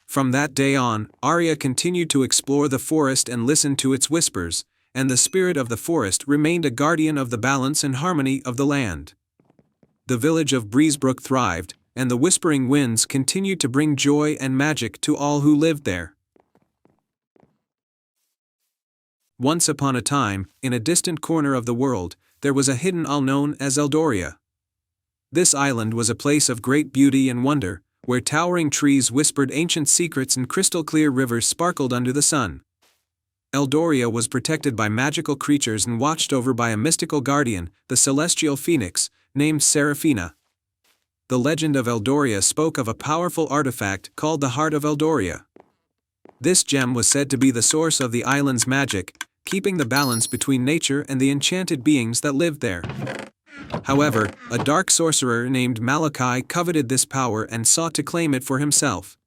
From that day on, Arya continued to explore the forest and listen to its whispers, and the spirit of the forest remained a guardian of the balance and harmony of the land. The village of Breezebrook thrived, and the whispering winds continued to bring joy and magic to all who lived there. Once upon a time, in a distant corner of the world, there was a hidden isle known as Eldoria. This island was a place of great beauty and wonder, where towering trees whispered ancient secrets and crystal-clear rivers sparkled under the sun. Eldoria was protected by magical creatures and watched over by a mystical guardian, the celestial phoenix, named Seraphina. The legend of Eldoria spoke of a powerful artifact called the Heart of Eldoria. This gem was said to be the source of the island's magic, keeping the balance between nature and the enchanted beings that lived there. However, a dark sorcerer named Malachi coveted this power and sought to claim it for himself.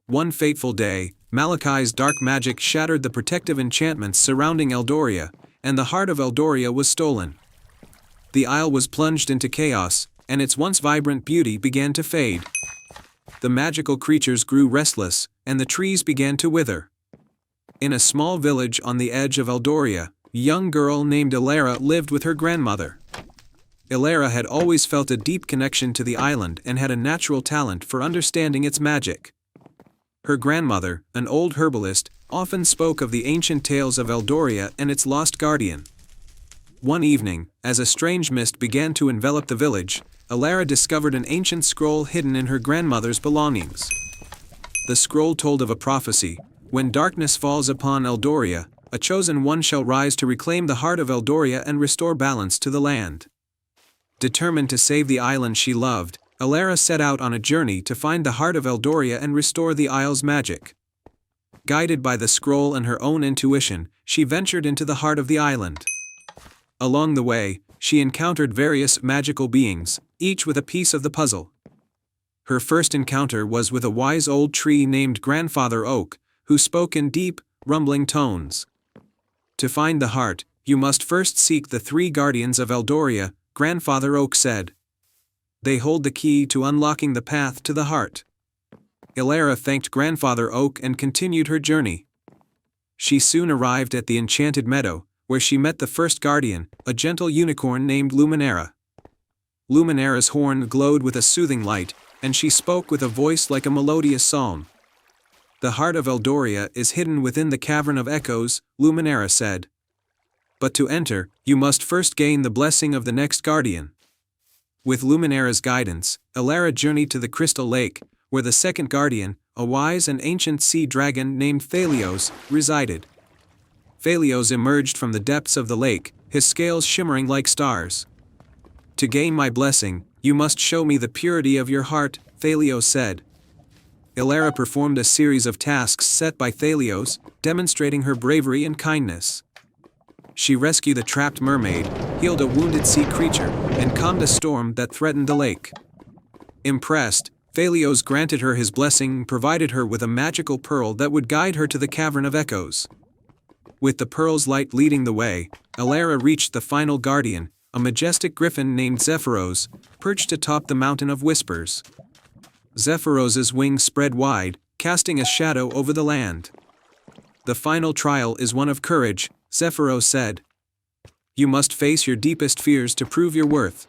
One fateful day, Malachi's dark magic shattered the protective enchantments surrounding Eldoria, and the heart of Eldoria was stolen. The isle was plunged into chaos, and its once vibrant beauty began to fade. The magical creatures grew restless, and the trees began to wither. In a small village on the edge of Eldoria, a young girl named Ilara lived with her grandmother. Ilara had always felt a deep connection to the island and had a natural talent for understanding its magic. Her grandmother, an old herbalist, often spoke of the ancient tales of Eldoria and its lost guardian. One evening, as a strange mist began to envelop the village, Elara discovered an ancient scroll hidden in her grandmother's belongings. The scroll told of a prophecy: when darkness falls upon Eldoria, a chosen one shall rise to reclaim the heart of Eldoria and restore balance to the land. Determined to save the island she loved, Elara set out on a journey to find the heart of Eldoria and restore the isle's magic. Guided by the scroll and her own intuition, she ventured into the heart of the island. Along the way, she encountered various magical beings, each with a piece of the puzzle. Her first encounter was with a wise old tree named Grandfather Oak, who spoke in deep, rumbling tones. To find the heart, you must first seek the 3 guardians of Eldoria, Grandfather Oak said. They hold the key to unlocking the path to the heart. Elara thanked Grandfather Oak and continued her journey. She soon arrived at the enchanted meadow, where she met the first guardian, a gentle unicorn named Luminera. Luminera's horn glowed with a soothing light, and she spoke with a voice like a melodious psalm. The heart of Eldoria is hidden within the Cavern of Echoes, Luminera said. But to enter, you must first gain the blessing of the next guardian. With Luminera's guidance, Elara journeyed to the Crystal Lake, where the second guardian, a wise and ancient sea dragon named Thalios, resided. Thalios emerged from the depths of the lake, his scales shimmering like stars. To gain my blessing, you must show me the purity of your heart, Thalios said. Elara performed a series of tasks set by Thalios, demonstrating her bravery and kindness. She rescued a trapped mermaid, healed a wounded sea creature, and calmed a storm that threatened the lake. Impressed, Thalios granted her his blessing and provided her with a magical pearl that would guide her to the Cavern of Echoes. With the pearl's light leading the way, Elara reached the final guardian, a majestic griffin named Zephyros, perched atop the Mountain of Whispers. Zephyros's wings spread wide, casting a shadow over the land. The final trial is one of courage, Zephyros said. You must face your deepest fears to prove your worth.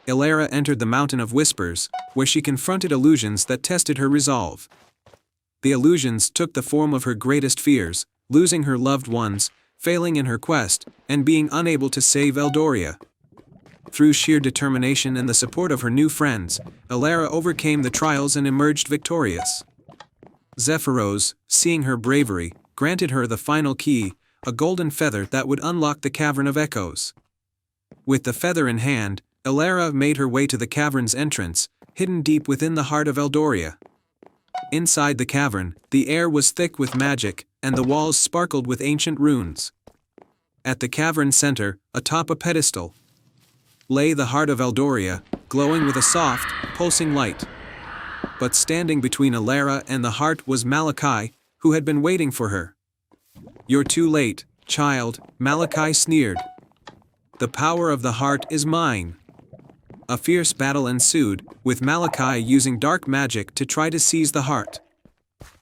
Elara entered the Mountain of Whispers, where she confronted illusions that tested her resolve. The illusions took the form of her greatest fears: losing her loved ones, failing in her quest, and being unable to save Eldoria. Through sheer determination and the support of her new friends, Elara overcame the trials and emerged victorious. Zephyros, seeing her bravery, granted her the final key, a golden feather that would unlock the Cavern of Echoes. With the feather in hand, Elara made her way to the cavern's entrance, hidden deep within the heart of Eldoria. Inside the cavern, the air was thick with magic, and the walls sparkled with ancient runes. At the cavern's center, atop a pedestal, lay the heart of Eldoria, glowing with a soft, pulsing light. But standing between Elara and the heart was Malachi, who had been waiting for her. You're too late, child, Malachi sneered. The power of the heart is mine. A fierce battle ensued, with Malachi using dark magic to try to seize the heart.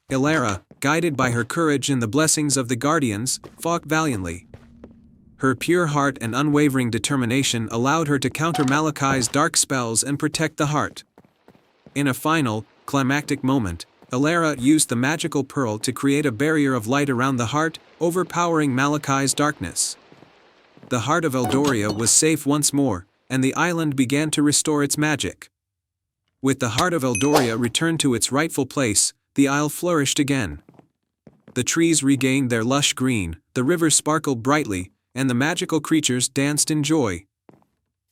Elara, guided by her courage and the blessings of the guardians, fought valiantly. Her pure heart and unwavering determination allowed her to counter Malachi's dark spells and protect the heart. In a final, climactic moment, Elara used the magical pearl to create a barrier of light around the heart, overpowering Malachi's darkness. The heart of Eldoria was safe once more, and the island began to restore its magic. With the heart of Eldoria returned to its rightful place, the isle flourished again. The trees regained their lush green, the river sparkled brightly, and the magical creatures danced in joy.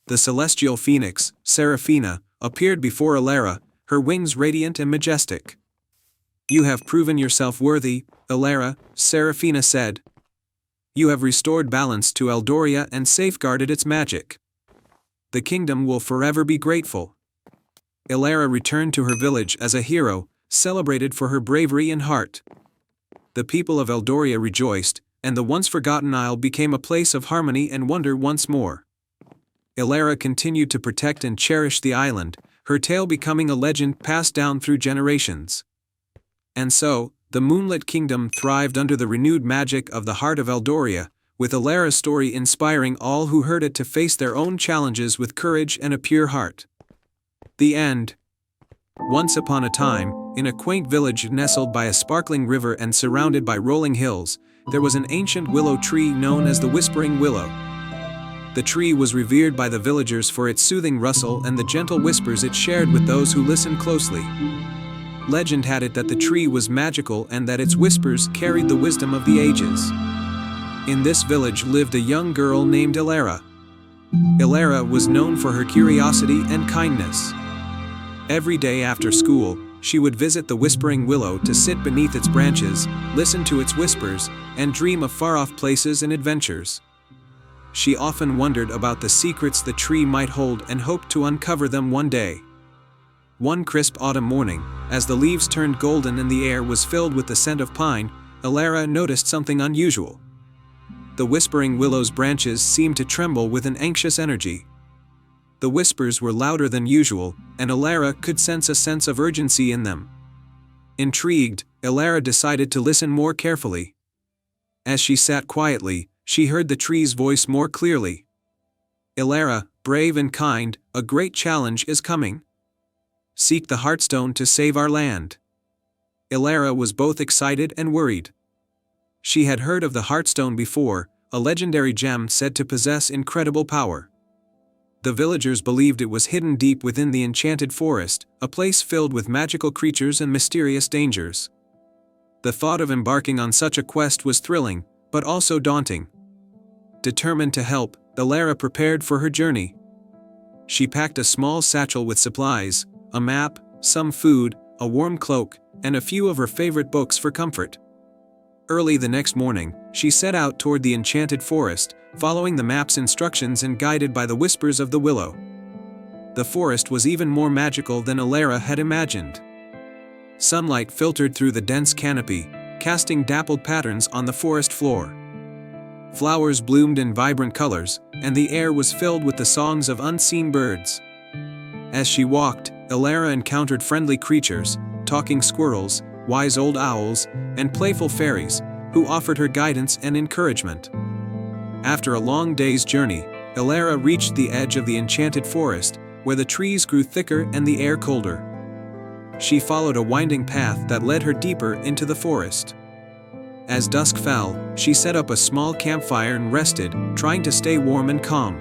The celestial phoenix, Seraphina, appeared before Elara, her wings radiant and majestic. You have proven yourself worthy, Elara, Seraphina said. You have restored balance to Eldoria and safeguarded its magic. The kingdom will forever be grateful. Elara returned to her village as a hero, celebrated for her bravery and heart. The people of Eldoria rejoiced, and the once-forgotten isle became a place of harmony and wonder once more. Elara continued to protect and cherish the island, her tale becoming a legend passed down through generations. And so, the Moonlit Kingdom thrived under the renewed magic of the heart of Eldoria, with Elara's story inspiring all who heard it to face their own challenges with courage and a pure heart. The end. Once upon a time, in a quaint village nestled by a sparkling river and surrounded by rolling hills, there was an ancient willow tree known as the Whispering Willow. The tree was revered by the villagers for its soothing rustle and the gentle whispers it shared with those who listened closely. Legend had it that the tree was magical and that its whispers carried the wisdom of the ages. In this village lived a young girl named Ilara. Ilara was known for her curiosity and kindness. Every day after school, she would visit the Whispering Willow to sit beneath its branches, listen to its whispers, and dream of far-off places and adventures. She often wondered about the secrets the tree might hold and hoped to uncover them one day. One crisp autumn morning, as the leaves turned golden and the air was filled with the scent of pine, Ilara noticed something unusual. The Whispering Willow's branches seemed to tremble with an anxious energy. The whispers were louder than usual, and Ilara could sense a sense of urgency in them. Intrigued, Ilara decided to listen more carefully. As she sat quietly, she heard the tree's voice more clearly. "Ilara, brave and kind, a great challenge is coming. Seek the Heartstone to save our land." Ilara was both excited and worried. She had heard of the Heartstone before, a legendary gem said to possess incredible power. The villagers believed it was hidden deep within the enchanted forest, a place filled with magical creatures and mysterious dangers. The thought of embarking on such a quest was thrilling, but also daunting. Determined to help, Ilara prepared for her journey. She packed a small satchel with supplies, a map, some food, a warm cloak, and a few of her favorite books for comfort. Early the next morning, she set out toward the enchanted forest, following the map's instructions and guided by the whispers of the willow. The forest was even more magical than Ilara had imagined. Sunlight filtered through the dense canopy, casting dappled patterns on the forest floor. Flowers bloomed in vibrant colors, and the air was filled with the songs of unseen birds. As she walked, Ilara encountered friendly creatures, talking squirrels, wise old owls, and playful fairies, who offered her guidance and encouragement. After a long day's journey, Ilara reached the edge of the enchanted forest, where the trees grew thicker and the air colder. She followed a winding path that led her deeper into the forest. As dusk fell, she set up a small campfire and rested, trying to stay warm and calm.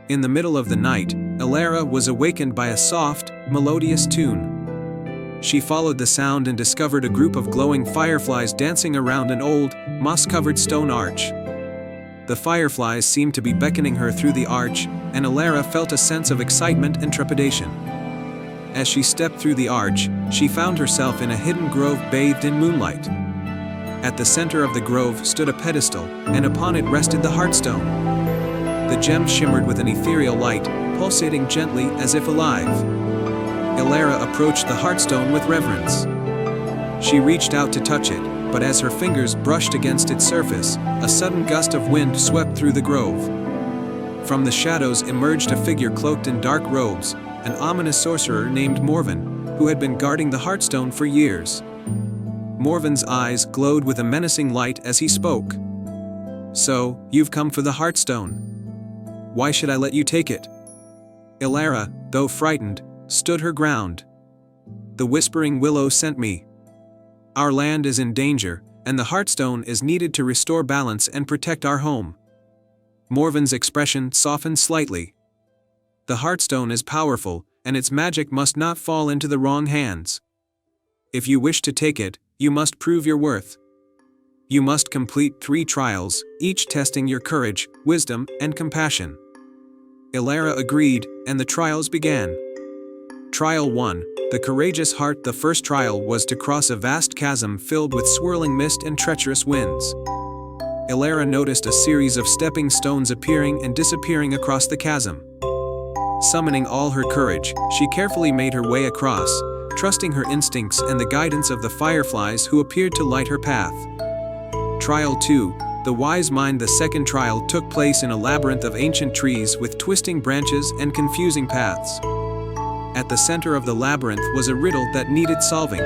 In the middle of the night, Ilara was awakened by a soft, melodious tune. She followed the sound and discovered a group of glowing fireflies dancing around an old, moss-covered stone arch. The fireflies seemed to be beckoning her through the arch, and Ilara felt a sense of excitement and trepidation. As she stepped through the arch, she found herself in a hidden grove bathed in moonlight. At the center of the grove stood a pedestal, and upon it rested the Heartstone. The gem shimmered with an ethereal light, pulsating gently as if alive. Ilara approached the Heartstone with reverence. She reached out to touch it, but as her fingers brushed against its surface, a sudden gust of wind swept through the grove. From the shadows emerged a figure cloaked in dark robes, an ominous sorcerer named Morven, who had been guarding the Heartstone for years. Morven's eyes glowed with a menacing light as he spoke. "So, you've come for the Heartstone. Why should I let you take it?" Ilara, though frightened, stood her ground. "The Whispering Willow sent me. Our land is in danger, and the Heartstone is needed to restore balance and protect our home." Morven's expression softened slightly. "The Heartstone is powerful, and its magic must not fall into the wrong hands. If you wish to take it, you must prove your worth. You must complete 3 trials, each testing your courage, wisdom, and compassion." Ilara agreed, and the trials began. Trial 1, the Courageous Heart. The first trial was to cross a vast chasm filled with swirling mist and treacherous winds. Ilara noticed a series of stepping stones appearing and disappearing across the chasm. Summoning all her courage, she carefully made her way across, trusting her instincts and the guidance of the fireflies who appeared to light her path. Trial 2, the Wise Mind. The second trial took place in a labyrinth of ancient trees with twisting branches and confusing paths. At the center of the labyrinth was a riddle that needed solving.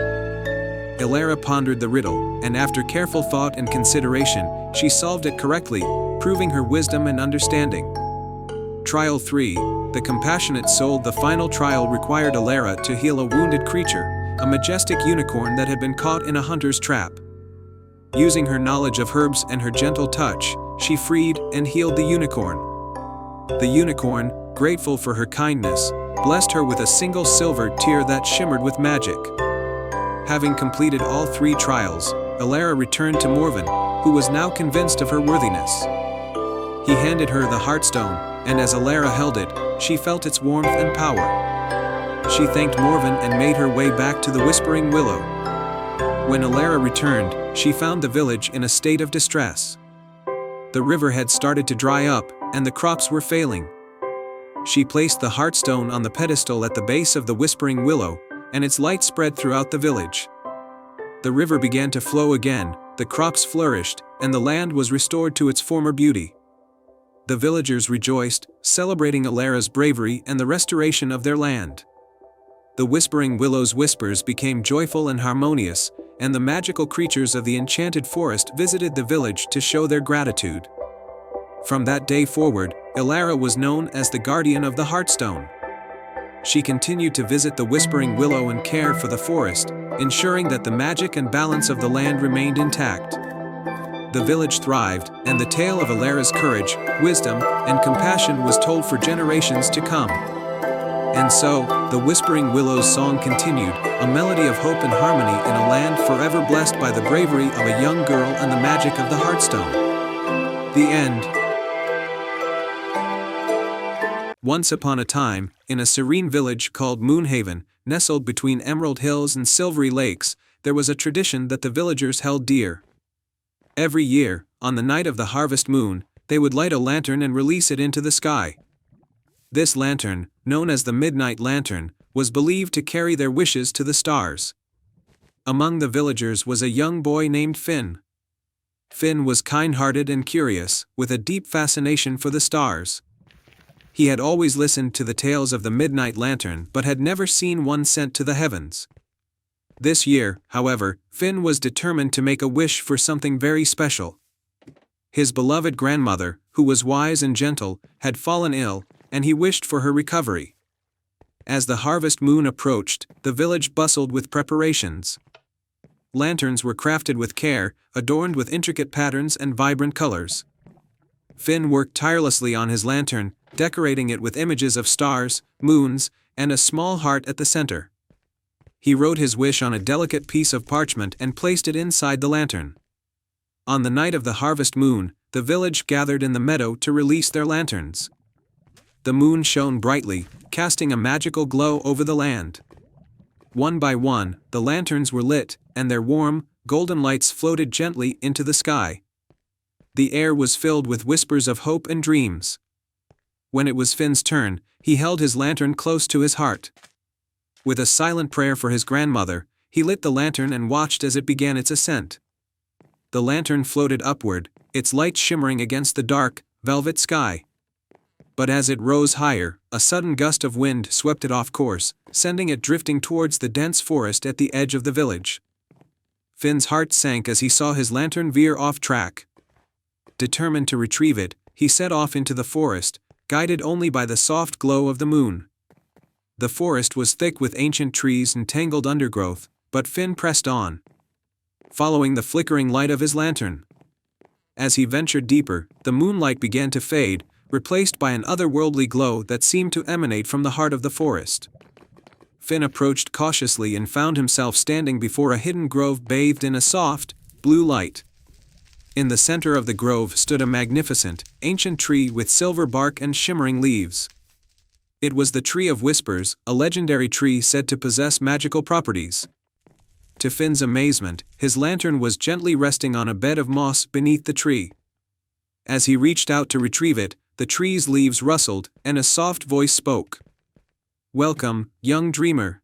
Ilara pondered the riddle, and after careful thought and consideration, she solved it correctly, proving her wisdom and understanding. Trial 3, the Compassionate Soul. The final trial required Ilara to heal a wounded creature, a majestic unicorn that had been caught in a hunter's trap. Using her knowledge of herbs and her gentle touch, she freed and healed the unicorn. The unicorn, grateful for her kindness, blessed her with a single silver tear that shimmered with magic. Having completed all 3 trials, Elara returned to Morven, who was now convinced of her worthiness. He handed her the Heartstone, and as Elara held it, she felt its warmth and power. She thanked Morven and made her way back to the Whispering Willow. When Elara returned, she found the village in a state of distress. The river had started to dry up, and the crops were failing. She placed the Heartstone on the pedestal at the base of the Whispering Willow, and its light spread throughout the village. The river began to flow again, the crops flourished, and the land was restored to its former beauty. The villagers rejoiced, celebrating Elara's bravery and the restoration of their land. The Whispering Willow's whispers became joyful and harmonious, and the magical creatures of the enchanted forest visited the village to show their gratitude. From that day forward, Elara was known as the Guardian of the Heartstone. She continued to visit the Whispering Willow and care for the forest, ensuring that the magic and balance of the land remained intact. The village thrived, and the tale of Elara's courage, wisdom, and compassion was told for generations to come. And so, the Whispering Willow's song continued, a melody of hope and harmony in a land forever blessed by the bravery of a young girl and the magic of the Heartstone. The end. Once upon a time, in a serene village called Moonhaven, nestled between emerald hills and silvery lakes, there was a tradition that the villagers held dear. Every year, on the night of the harvest moon, they would light a lantern and release it into the sky. This lantern, known as the Midnight Lantern, was believed to carry their wishes to the stars. Among the villagers was a young boy named Finn. Finn was kind-hearted and curious, with a deep fascination for the stars. He had always listened to the tales of the Midnight Lantern but had never seen one sent to the heavens. This year, however, Finn was determined to make a wish for something very special. His beloved grandmother, who was wise and gentle, had fallen ill, and he wished for her recovery. As the harvest moon approached, the village bustled with preparations. Lanterns were crafted with care, adorned with intricate patterns and vibrant colors. Finn worked tirelessly on his lantern, decorating it with images of stars, moons, and a small heart at the center. He wrote his wish on a delicate piece of parchment and placed it inside the lantern. On the night of the harvest moon, the village gathered in the meadow to release their lanterns. The moon shone brightly, casting a magical glow over the land. One by one, the lanterns were lit, and their warm, golden lights floated gently into the sky. The air was filled with whispers of hope and dreams. When it was Finn's turn, he held his lantern close to his heart. With a silent prayer for his grandmother, he lit the lantern and watched as it began its ascent. The lantern floated upward, its light shimmering against the dark, velvet sky. But as it rose higher, a sudden gust of wind swept it off course, sending it drifting towards the dense forest at the edge of the village. Finn's heart sank as he saw his lantern veer off track. Determined to retrieve it, he set off into the forest, guided only by the soft glow of the moon. The forest was thick with ancient trees and tangled undergrowth, but Finn pressed on, following the flickering light of his lantern. As he ventured deeper, the moonlight began to fade, replaced by an otherworldly glow that seemed to emanate from the heart of the forest. Finn approached cautiously and found himself standing before a hidden grove bathed in a soft, blue light. In the center of the grove stood a magnificent, ancient tree with silver bark and shimmering leaves. It was the Tree of Whispers, a legendary tree said to possess magical properties. To Finn's amazement, his lantern was gently resting on a bed of moss beneath the tree. As he reached out to retrieve it, the tree's leaves rustled, and a soft voice spoke. "Welcome, young dreamer.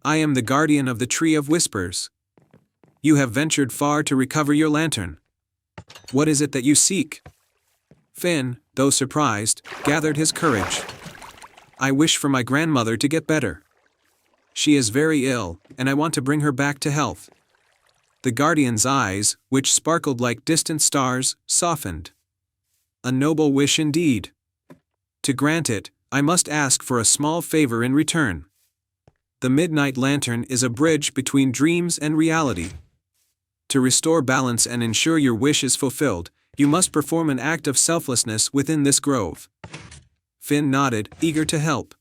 I am the guardian of the Tree of Whispers. You have ventured far to recover your lantern. What is it that you seek?" Finn, though surprised, gathered his courage. "I wish for my grandmother to get better. She is very ill, and I want to bring her back to health." The guardian's eyes, which sparkled like distant stars, softened. "A noble wish indeed. To grant it, I must ask for a small favor in return. The Midnight Lantern is a bridge between dreams and reality. To restore balance and ensure your wish is fulfilled, you must perform an act of selflessness within this grove. Finn nodded, eager to help.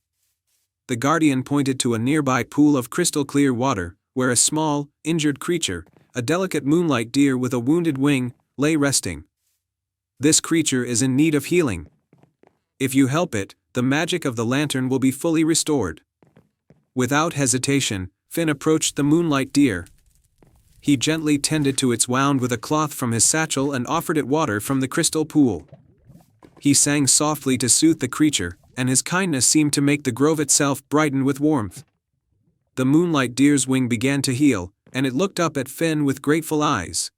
The guardian pointed to a nearby pool of crystal-clear water, where a small, injured creature, a delicate moonlight deer with a wounded wing, lay resting. This creature is in need of healing. If you help it, the magic of the lantern will be fully restored. Without hesitation, Finn approached the moonlight deer. He gently tended to its wound with a cloth from his satchel and offered it water from the crystal pool. He sang softly to soothe the creature, and his kindness seemed to make the grove itself brighten with warmth. The moonlight deer's wing began to heal, and it looked up at Finn with grateful eyes.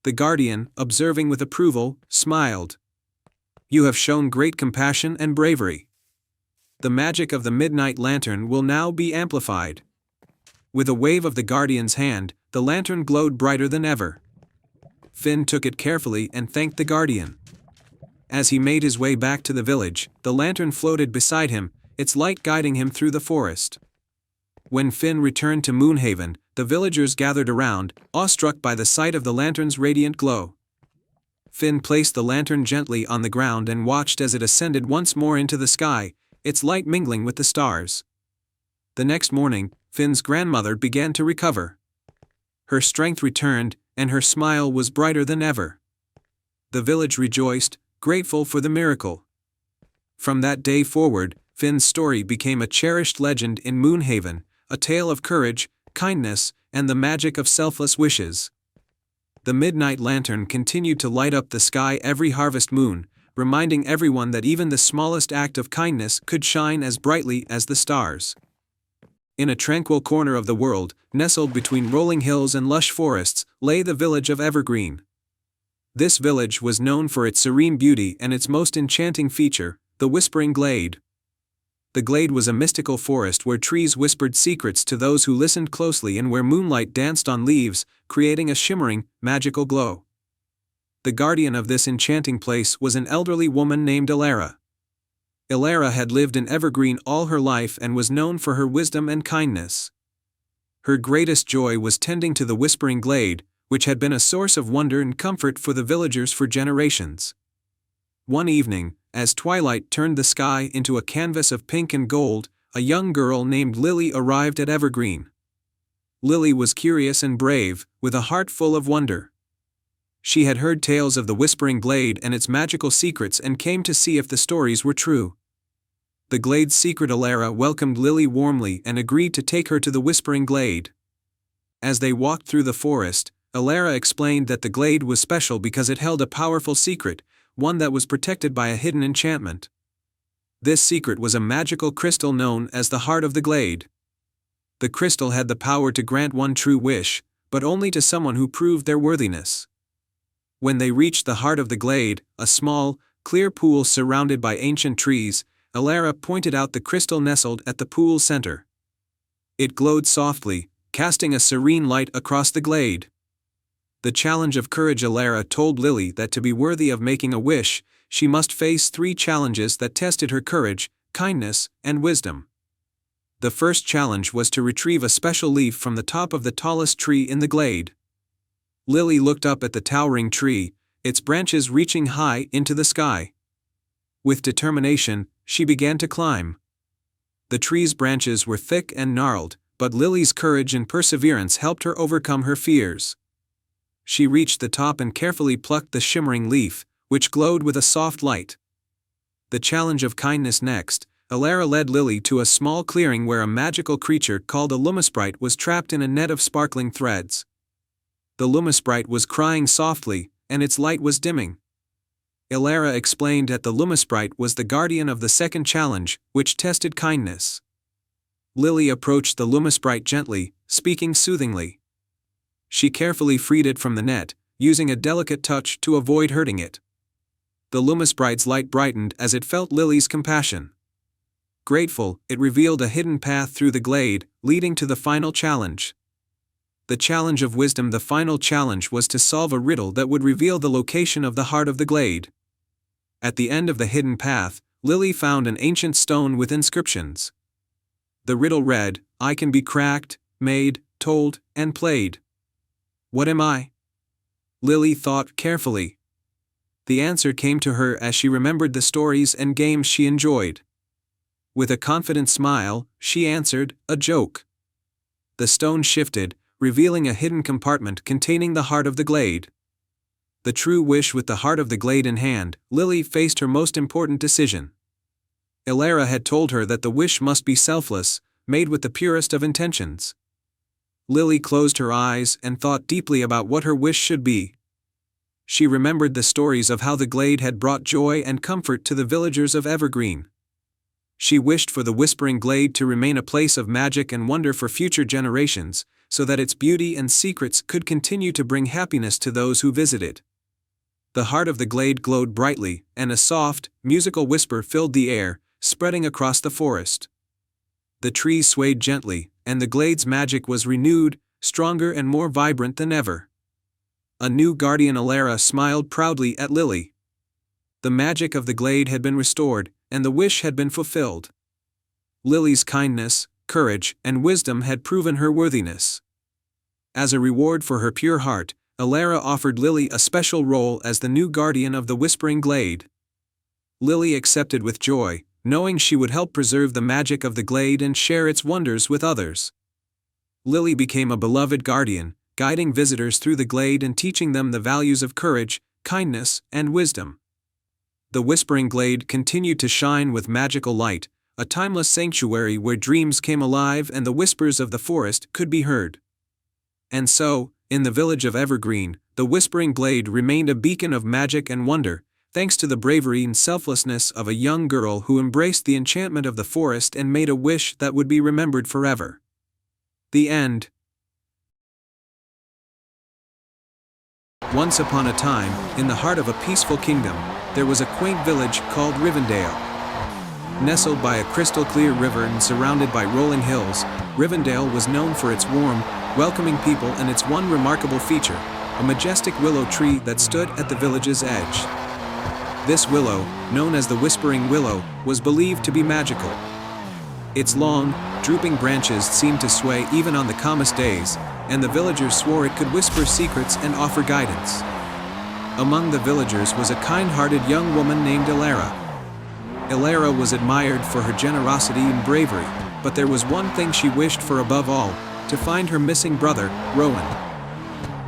The guardian, observing with approval, smiled. You have shown great compassion and bravery. The magic of the midnight lantern will now be amplified. With a wave of the guardian's hand, the lantern glowed brighter than ever. Finn took it carefully and thanked the guardian. As he made his way back to the village, the lantern floated beside him, its light guiding him through the forest. When Finn returned to Moonhaven, the villagers gathered around, awestruck by the sight of the lantern's radiant glow. Finn placed the lantern gently on the ground and watched as it ascended once more into the sky, its light mingling with the stars. The next morning, Finn's grandmother began to recover. Her strength returned, and her smile was brighter than ever. The village rejoiced, grateful for the miracle. From that day forward, Finn's story became a cherished legend in Moonhaven, a tale of courage, kindness, and the magic of selfless wishes. The midnight lantern continued to light up the sky every harvest moon, reminding everyone that even the smallest act of kindness could shine as brightly as the stars. In a tranquil corner of the world, nestled between rolling hills and lush forests, lay the village of Evergreen. This village was known for its serene beauty and its most enchanting feature, the Whispering Glade. The glade was a mystical forest where trees whispered secrets to those who listened closely and where moonlight danced on leaves, creating a shimmering, magical glow. The guardian of this enchanting place was an elderly woman named Elara. Elara had lived in Evergreen all her life and was known for her wisdom and kindness. Her greatest joy was tending to the Whispering Glade, which had been a source of wonder and comfort for the villagers for generations. One evening, as twilight turned the sky into a canvas of pink and gold, a young girl named Lily arrived at Evergreen. Lily was curious and brave, with a heart full of wonder. She had heard tales of the Whispering Glade and its magical secrets and came to see if the stories were true. The glade's secret Elara welcomed Lily warmly and agreed to take her to the Whispering Glade. As they walked through the forest, Elara explained that the glade was special because it held a powerful secret, one that was protected by a hidden enchantment. This secret was a magical crystal known as the Heart of the Glade. The crystal had the power to grant one true wish, but only to someone who proved their worthiness. When they reached the heart of the glade, a small, clear pool surrounded by ancient trees, Elara pointed out the crystal nestled at the pool's center. It glowed softly, casting a serene light across the glade. The challenge of courage. Elara told Lily that to be worthy of making a wish, she must face 3 challenges that tested her courage, kindness, and wisdom. The first challenge was to retrieve a special leaf from the top of the tallest tree in the glade. Lily looked up at the towering tree, its branches reaching high into the sky. With determination, she began to climb. The tree's branches were thick and gnarled, but Lily's courage and perseverance helped her overcome her fears. She reached the top and carefully plucked the shimmering leaf, which glowed with a soft light. The challenge of kindness next, Elara led Lily to a small clearing where a magical creature called a Lumisprite was trapped in a net of sparkling threads. The Lumisprite was crying softly, and its light was dimming. Elara explained that the Lumisprite was the guardian of the second challenge, which tested kindness. Lily approached the Lumisprite gently, speaking soothingly. She carefully freed it from the net, using a delicate touch to avoid hurting it. The Lumisprite's light brightened as it felt Lily's compassion. Grateful, it revealed a hidden path through the glade, leading to the final challenge. The challenge of wisdom. The final challenge was to solve a riddle that would reveal the location of the heart of the glade. At the end of the hidden path, Lily found an ancient stone with inscriptions. The riddle read, "I can be cracked, made, told, and played. What am I?" Lily thought carefully. The answer came to her as she remembered the stories and games she enjoyed. With a confident smile, she answered, "A joke." The stone shifted, revealing a hidden compartment containing the heart of the glade. The true wish. With the heart of the glade in hand, Lily faced her most important decision. Elara had told her that the wish must be selfless, made with the purest of intentions. Lily closed her eyes and thought deeply about what her wish should be. She remembered the stories of how the glade had brought joy and comfort to the villagers of Evergreen. She wished for the Whispering Glade to remain a place of magic and wonder for future generations, so that its beauty and secrets could continue to bring happiness to those who visit it. The heart of the glade glowed brightly, and a soft, musical whisper filled the air, spreading across the forest. The trees swayed gently, and the glade's magic was renewed, stronger and more vibrant than ever. A new guardian, Elara, smiled proudly at Lily. The magic of the glade had been restored, and the wish had been fulfilled. Lily's kindness, courage, and wisdom had proven her worthiness. As a reward for her pure heart, Elara offered Lily a special role as the new guardian of the Whispering Glade. Lily accepted with joy, knowing she would help preserve the magic of the glade and share its wonders with others. Lily became a beloved guardian, guiding visitors through the glade and teaching them the values of courage, kindness, and wisdom. The Whispering Glade continued to shine with magical light, a timeless sanctuary where dreams came alive and the whispers of the forest could be heard. And so, in the village of Evergreen, the Whispering Glade remained a beacon of magic and wonder, thanks to the bravery and selflessness of a young girl who embraced the enchantment of the forest and made a wish that would be remembered forever. The end. Once upon a time, in the heart of a peaceful kingdom, there was a quaint village called Rivendell. Nestled by a crystal-clear river and surrounded by rolling hills, Rivendell was known for its warm, welcoming people and its one remarkable feature, a majestic willow tree that stood at the village's edge. This willow, known as the Whispering Willow, was believed to be magical. Its long, drooping branches seemed to sway even on the calmest days, and the villagers swore it could whisper secrets and offer guidance. Among the villagers was a kind-hearted young woman named Elara. Elara was admired for her generosity and bravery, but there was one thing she wished for above all: to find her missing brother, Rowan.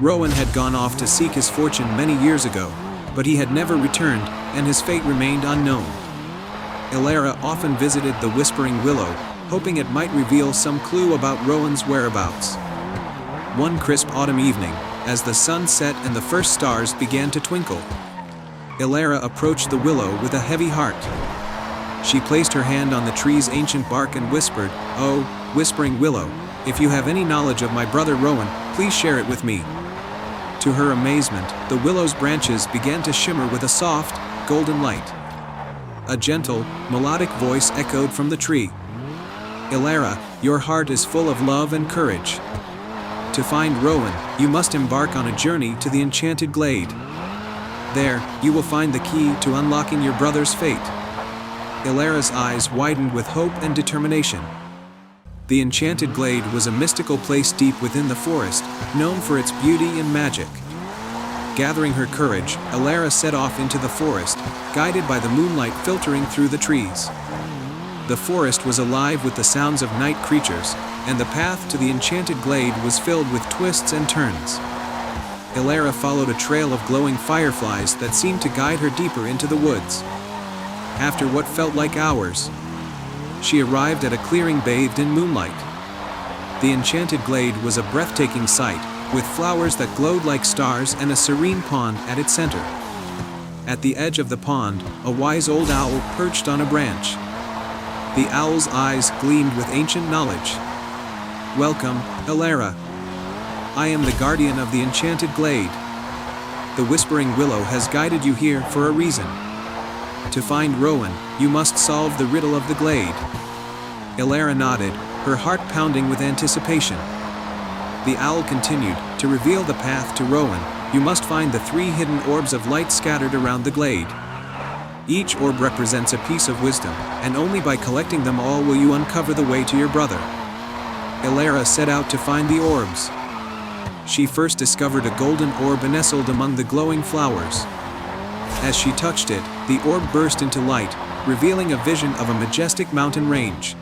Rowan had gone off to seek his fortune many years ago, but he had never returned, and his fate remained unknown. Elara often visited the Whispering Willow, hoping it might reveal some clue about Rowan's whereabouts. One crisp autumn evening, as the sun set and the first stars began to twinkle, Elara approached the willow with a heavy heart. She placed her hand on the tree's ancient bark and whispered, "Oh, Whispering Willow, if you have any knowledge of my brother Rowan, please share it with me." To her amazement, the willow's branches began to shimmer with a soft, golden light. A gentle, melodic voice echoed from the tree. "Elara, your heart is full of love and courage. To find Rowan, you must embark on a journey to the Enchanted Glade. There, you will find the key to unlocking your brother's fate." Elara's eyes widened with hope and determination. The Enchanted Glade was a mystical place deep within the forest, known for its beauty and magic. Gathering her courage, Elara set off into the forest, guided by the moonlight filtering through the trees. The forest was alive with the sounds of night creatures, and the path to the Enchanted Glade was filled with twists and turns. Elara followed a trail of glowing fireflies that seemed to guide her deeper into the woods. After what felt like hours, she arrived at a clearing bathed in moonlight. The Enchanted Glade was a breathtaking sight, with flowers that glowed like stars and a serene pond at its center. At the edge of the pond, a wise old owl perched on a branch. The owl's eyes gleamed with ancient knowledge. "Welcome, Elara. I am the guardian of the Enchanted Glade. The Whispering Willow has guided you here for a reason. To find Rowan, you must solve the riddle of the glade." Elara nodded, her heart pounding with anticipation. The owl continued, "To reveal the path to Rowan, you must find the 3 hidden orbs of light scattered around the glade. Each orb represents a piece of wisdom, and only by collecting them all will you uncover the way to your brother." Elara set out to find the orbs. She first discovered a golden orb nestled among the glowing flowers. As she touched it, the orb burst into light, revealing a vision of a majestic mountain range.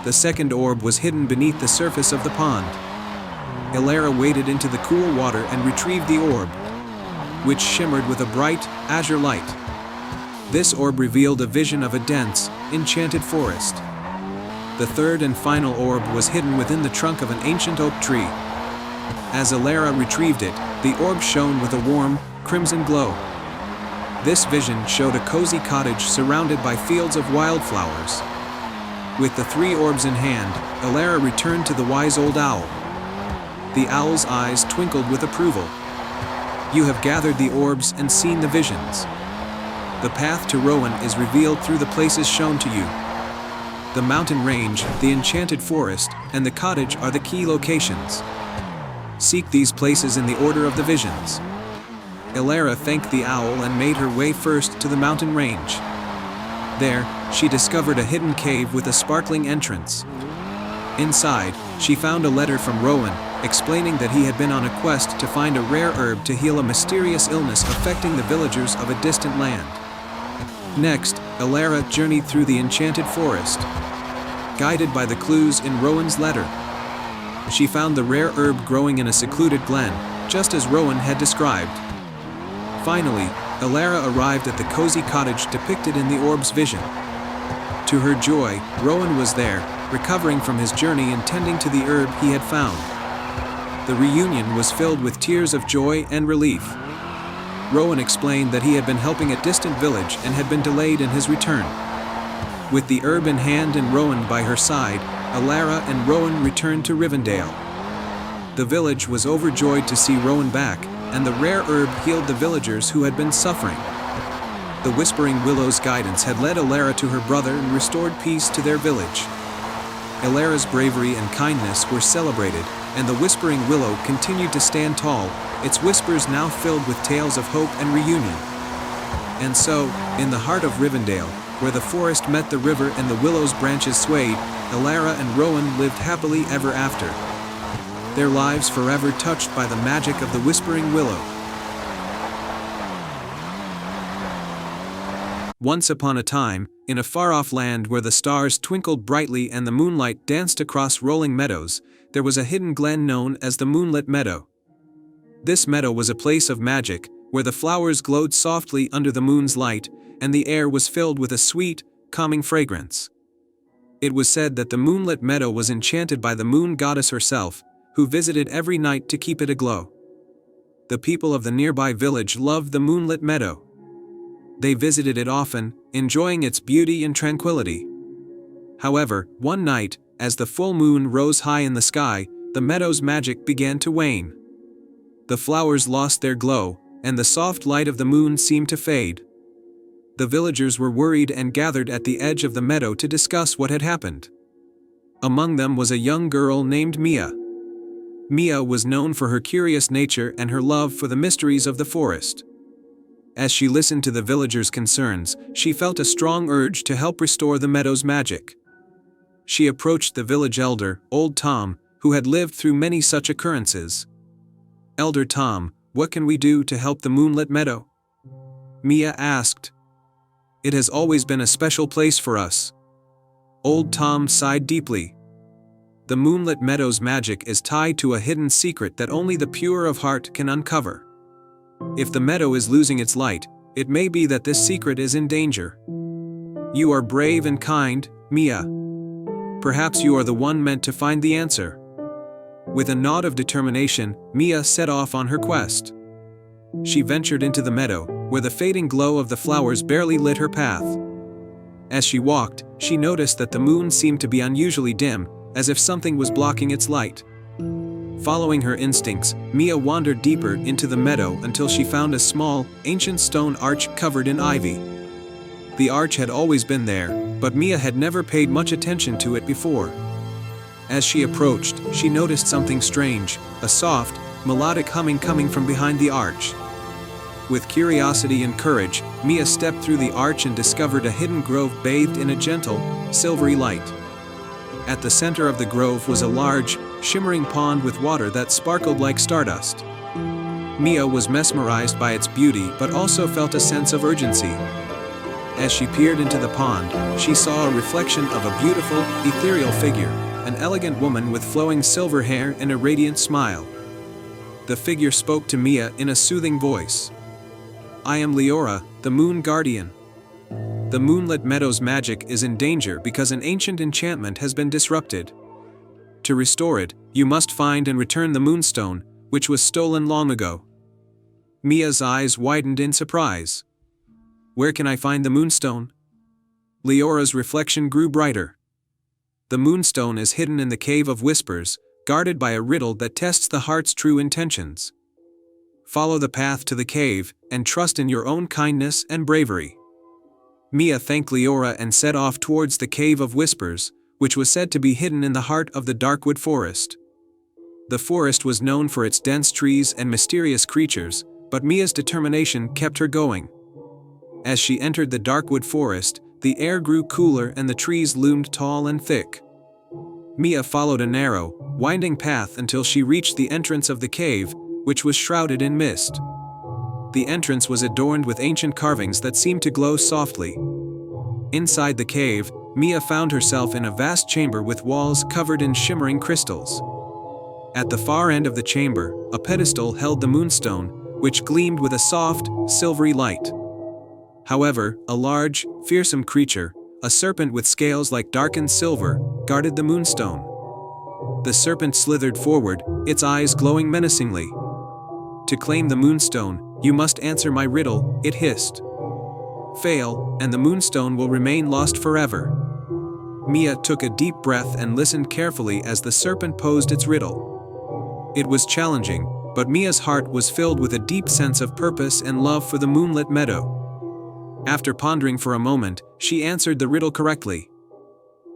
The second orb was hidden beneath the surface of the pond. Elara waded into the cool water and retrieved the orb, which shimmered with a bright, azure light. This orb revealed a vision of a dense, enchanted forest. The third and final orb was hidden within the trunk of an ancient oak tree. As Elara retrieved it, the orb shone with a warm, crimson glow. This vision showed a cozy cottage surrounded by fields of wildflowers. With the 3 orbs in hand, Elara returned to the wise old owl. The owl's eyes twinkled with approval. "You have gathered the orbs and seen the visions. The path to Rowan is revealed through the places shown to you. The mountain range, the enchanted forest, and the cottage are the key locations. Seek these places in the order of the visions." Elara thanked the owl and made her way first to the mountain range. There, she discovered a hidden cave with a sparkling entrance. Inside, she found a letter from Rowan, explaining that he had been on a quest to find a rare herb to heal a mysterious illness affecting the villagers of a distant land. Next, Elara journeyed through the enchanted forest. Guided by the clues in Rowan's letter, she found the rare herb growing in a secluded glen, just as Rowan had described. Finally, Elara arrived at the cozy cottage depicted in the orb's vision. To her joy, Rowan was there, recovering from his journey and tending to the herb he had found. The reunion was filled with tears of joy and relief. Rowan explained that he had been helping a distant village and had been delayed in his return. With the herb in hand and Rowan by her side, Elara and Rowan returned to Rivendell. The village was overjoyed to see Rowan back, and the rare herb healed the villagers who had been suffering. The Whispering Willow's guidance had led Elara to her brother and restored peace to their village. Elara's bravery and kindness were celebrated, and the Whispering Willow continued to stand tall, its whispers now filled with tales of hope and reunion. And so, in the heart of Rivendell, where the forest met the river and the willow's branches swayed, Elara and Rowan lived happily ever after. Their lives forever touched by the magic of the Whispering Willow. Once upon a time, in a far-off land where the stars twinkled brightly and the moonlight danced across rolling meadows, there was a hidden glen known as the Moonlit Meadow. This meadow was a place of magic, where the flowers glowed softly under the moon's light, and the air was filled with a sweet, calming fragrance. It was said that the Moonlit Meadow was enchanted by the moon goddess herself, who visited every night to keep it aglow. The people of the nearby village loved the Moonlit Meadow. They visited it often, enjoying its beauty and tranquility. However, one night, as the full moon rose high in the sky, the meadow's magic began to wane. The flowers lost their glow, and the soft light of the moon seemed to fade. The villagers were worried and gathered at the edge of the meadow to discuss what had happened. Among them was a young girl named Mia. Mia was known for her curious nature and her love for the mysteries of the forest. As she listened to the villagers' concerns, she felt a strong urge to help restore the meadow's magic. She approached the village elder, Old Tom, who had lived through many such occurrences. "Elder Tom, what can we do to help the Moonlit Meadow?" Mia asked. "It has always been a special place for us." Old Tom sighed deeply. "The Moonlit Meadow's magic is tied to a hidden secret that only the pure of heart can uncover. If the meadow is losing its light, it may be that this secret is in danger. You are brave and kind, Mia. Perhaps you are the one meant to find the answer." With a nod of determination, Mia set off on her quest. She ventured into the meadow, where the fading glow of the flowers barely lit her path. As she walked, she noticed that the moon seemed to be unusually dim, as if something was blocking its light. Following her instincts, Mia wandered deeper into the meadow until she found a small, ancient stone arch covered in ivy. The arch had always been there, but Mia had never paid much attention to it before. As she approached, she noticed something strange, a soft, melodic humming coming from behind the arch. With curiosity and courage, Mia stepped through the arch and discovered a hidden grove bathed in a gentle, silvery light. At the center of the grove was a large, shimmering pond with water that sparkled like stardust. Mia was mesmerized by its beauty but also felt a sense of urgency. As she peered into the pond, she saw a reflection of a beautiful, ethereal figure, an elegant woman with flowing silver hair and a radiant smile. The figure spoke to Mia in a soothing voice. "I am Leora, the Moon Guardian. The Moonlit Meadow's magic is in danger because an ancient enchantment has been disrupted. To restore it, you must find and return the Moonstone, which was stolen long ago." Mia's eyes widened in surprise. "Where can I find the Moonstone?" Leora's reflection grew brighter. "The Moonstone is hidden in the Cave of Whispers, guarded by a riddle that tests the heart's true intentions. Follow the path to the cave, and trust in your own kindness and bravery." Mia thanked Leora and set off towards the Cave of Whispers, which was said to be hidden in the heart of the Darkwood Forest. The forest was known for its dense trees and mysterious creatures, but Mia's determination kept her going. As she entered the Darkwood Forest, the air grew cooler and the trees loomed tall and thick. Mia followed a narrow, winding path until she reached the entrance of the cave, which was shrouded in mist. The entrance was adorned with ancient carvings that seemed to glow softly. Inside the cave, Mia found herself in a vast chamber with walls covered in shimmering crystals. At the far end of the chamber, a pedestal held the Moonstone, which gleamed with a soft, silvery light. However, a large, fearsome creature, a serpent with scales like darkened silver, guarded the Moonstone. The serpent slithered forward, its eyes glowing menacingly. "To claim the Moonstone, you must answer my riddle," it hissed. "Fail, and the Moonstone will remain lost forever." Mia took a deep breath and listened carefully as the serpent posed its riddle. It was challenging, but Mia's heart was filled with a deep sense of purpose and love for the moonlit meadow. After pondering for a moment, she answered the riddle correctly.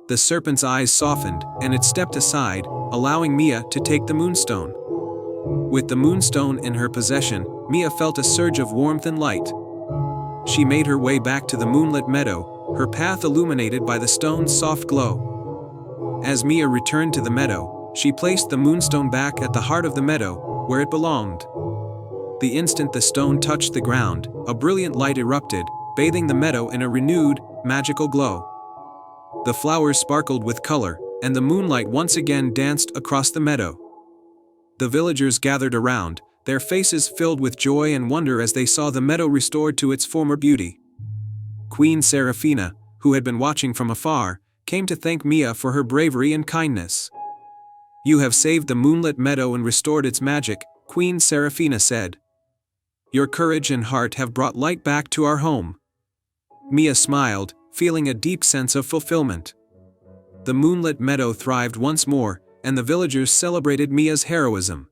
The serpent's eyes softened, and it stepped aside, allowing Mia to take the Moonstone. With the Moonstone in her possession, Mia felt a surge of warmth and light. She made her way back to the moonlit meadow, her path illuminated by the stone's soft glow. As Mia returned to the meadow, she placed the Moonstone back at the heart of the meadow, where it belonged. The instant the stone touched the ground, a brilliant light erupted, bathing the meadow in a renewed, magical glow. The flowers sparkled with color, and the moonlight once again danced across the meadow. The villagers gathered around, their faces filled with joy and wonder as they saw the meadow restored to its former beauty. Queen Seraphina, who had been watching from afar, came to thank Mia for her bravery and kindness. "You have saved the moonlit meadow and restored its magic," Queen Seraphina said. "Your courage and heart have brought light back to our home." Mia smiled, feeling a deep sense of fulfillment. The moonlit meadow thrived once more, and the villagers celebrated Mia's heroism.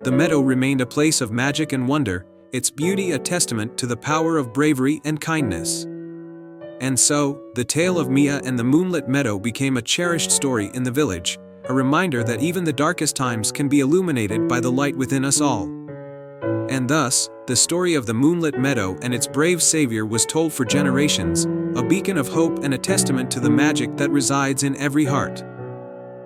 The meadow remained a place of magic and wonder, its beauty a testament to the power of bravery and kindness. And so, the tale of Mia and the moonlit meadow became a cherished story in the village, a reminder that even the darkest times can be illuminated by the light within us all. And thus, the story of the moonlit meadow and its brave savior was told for generations, a beacon of hope and a testament to the magic that resides in every heart.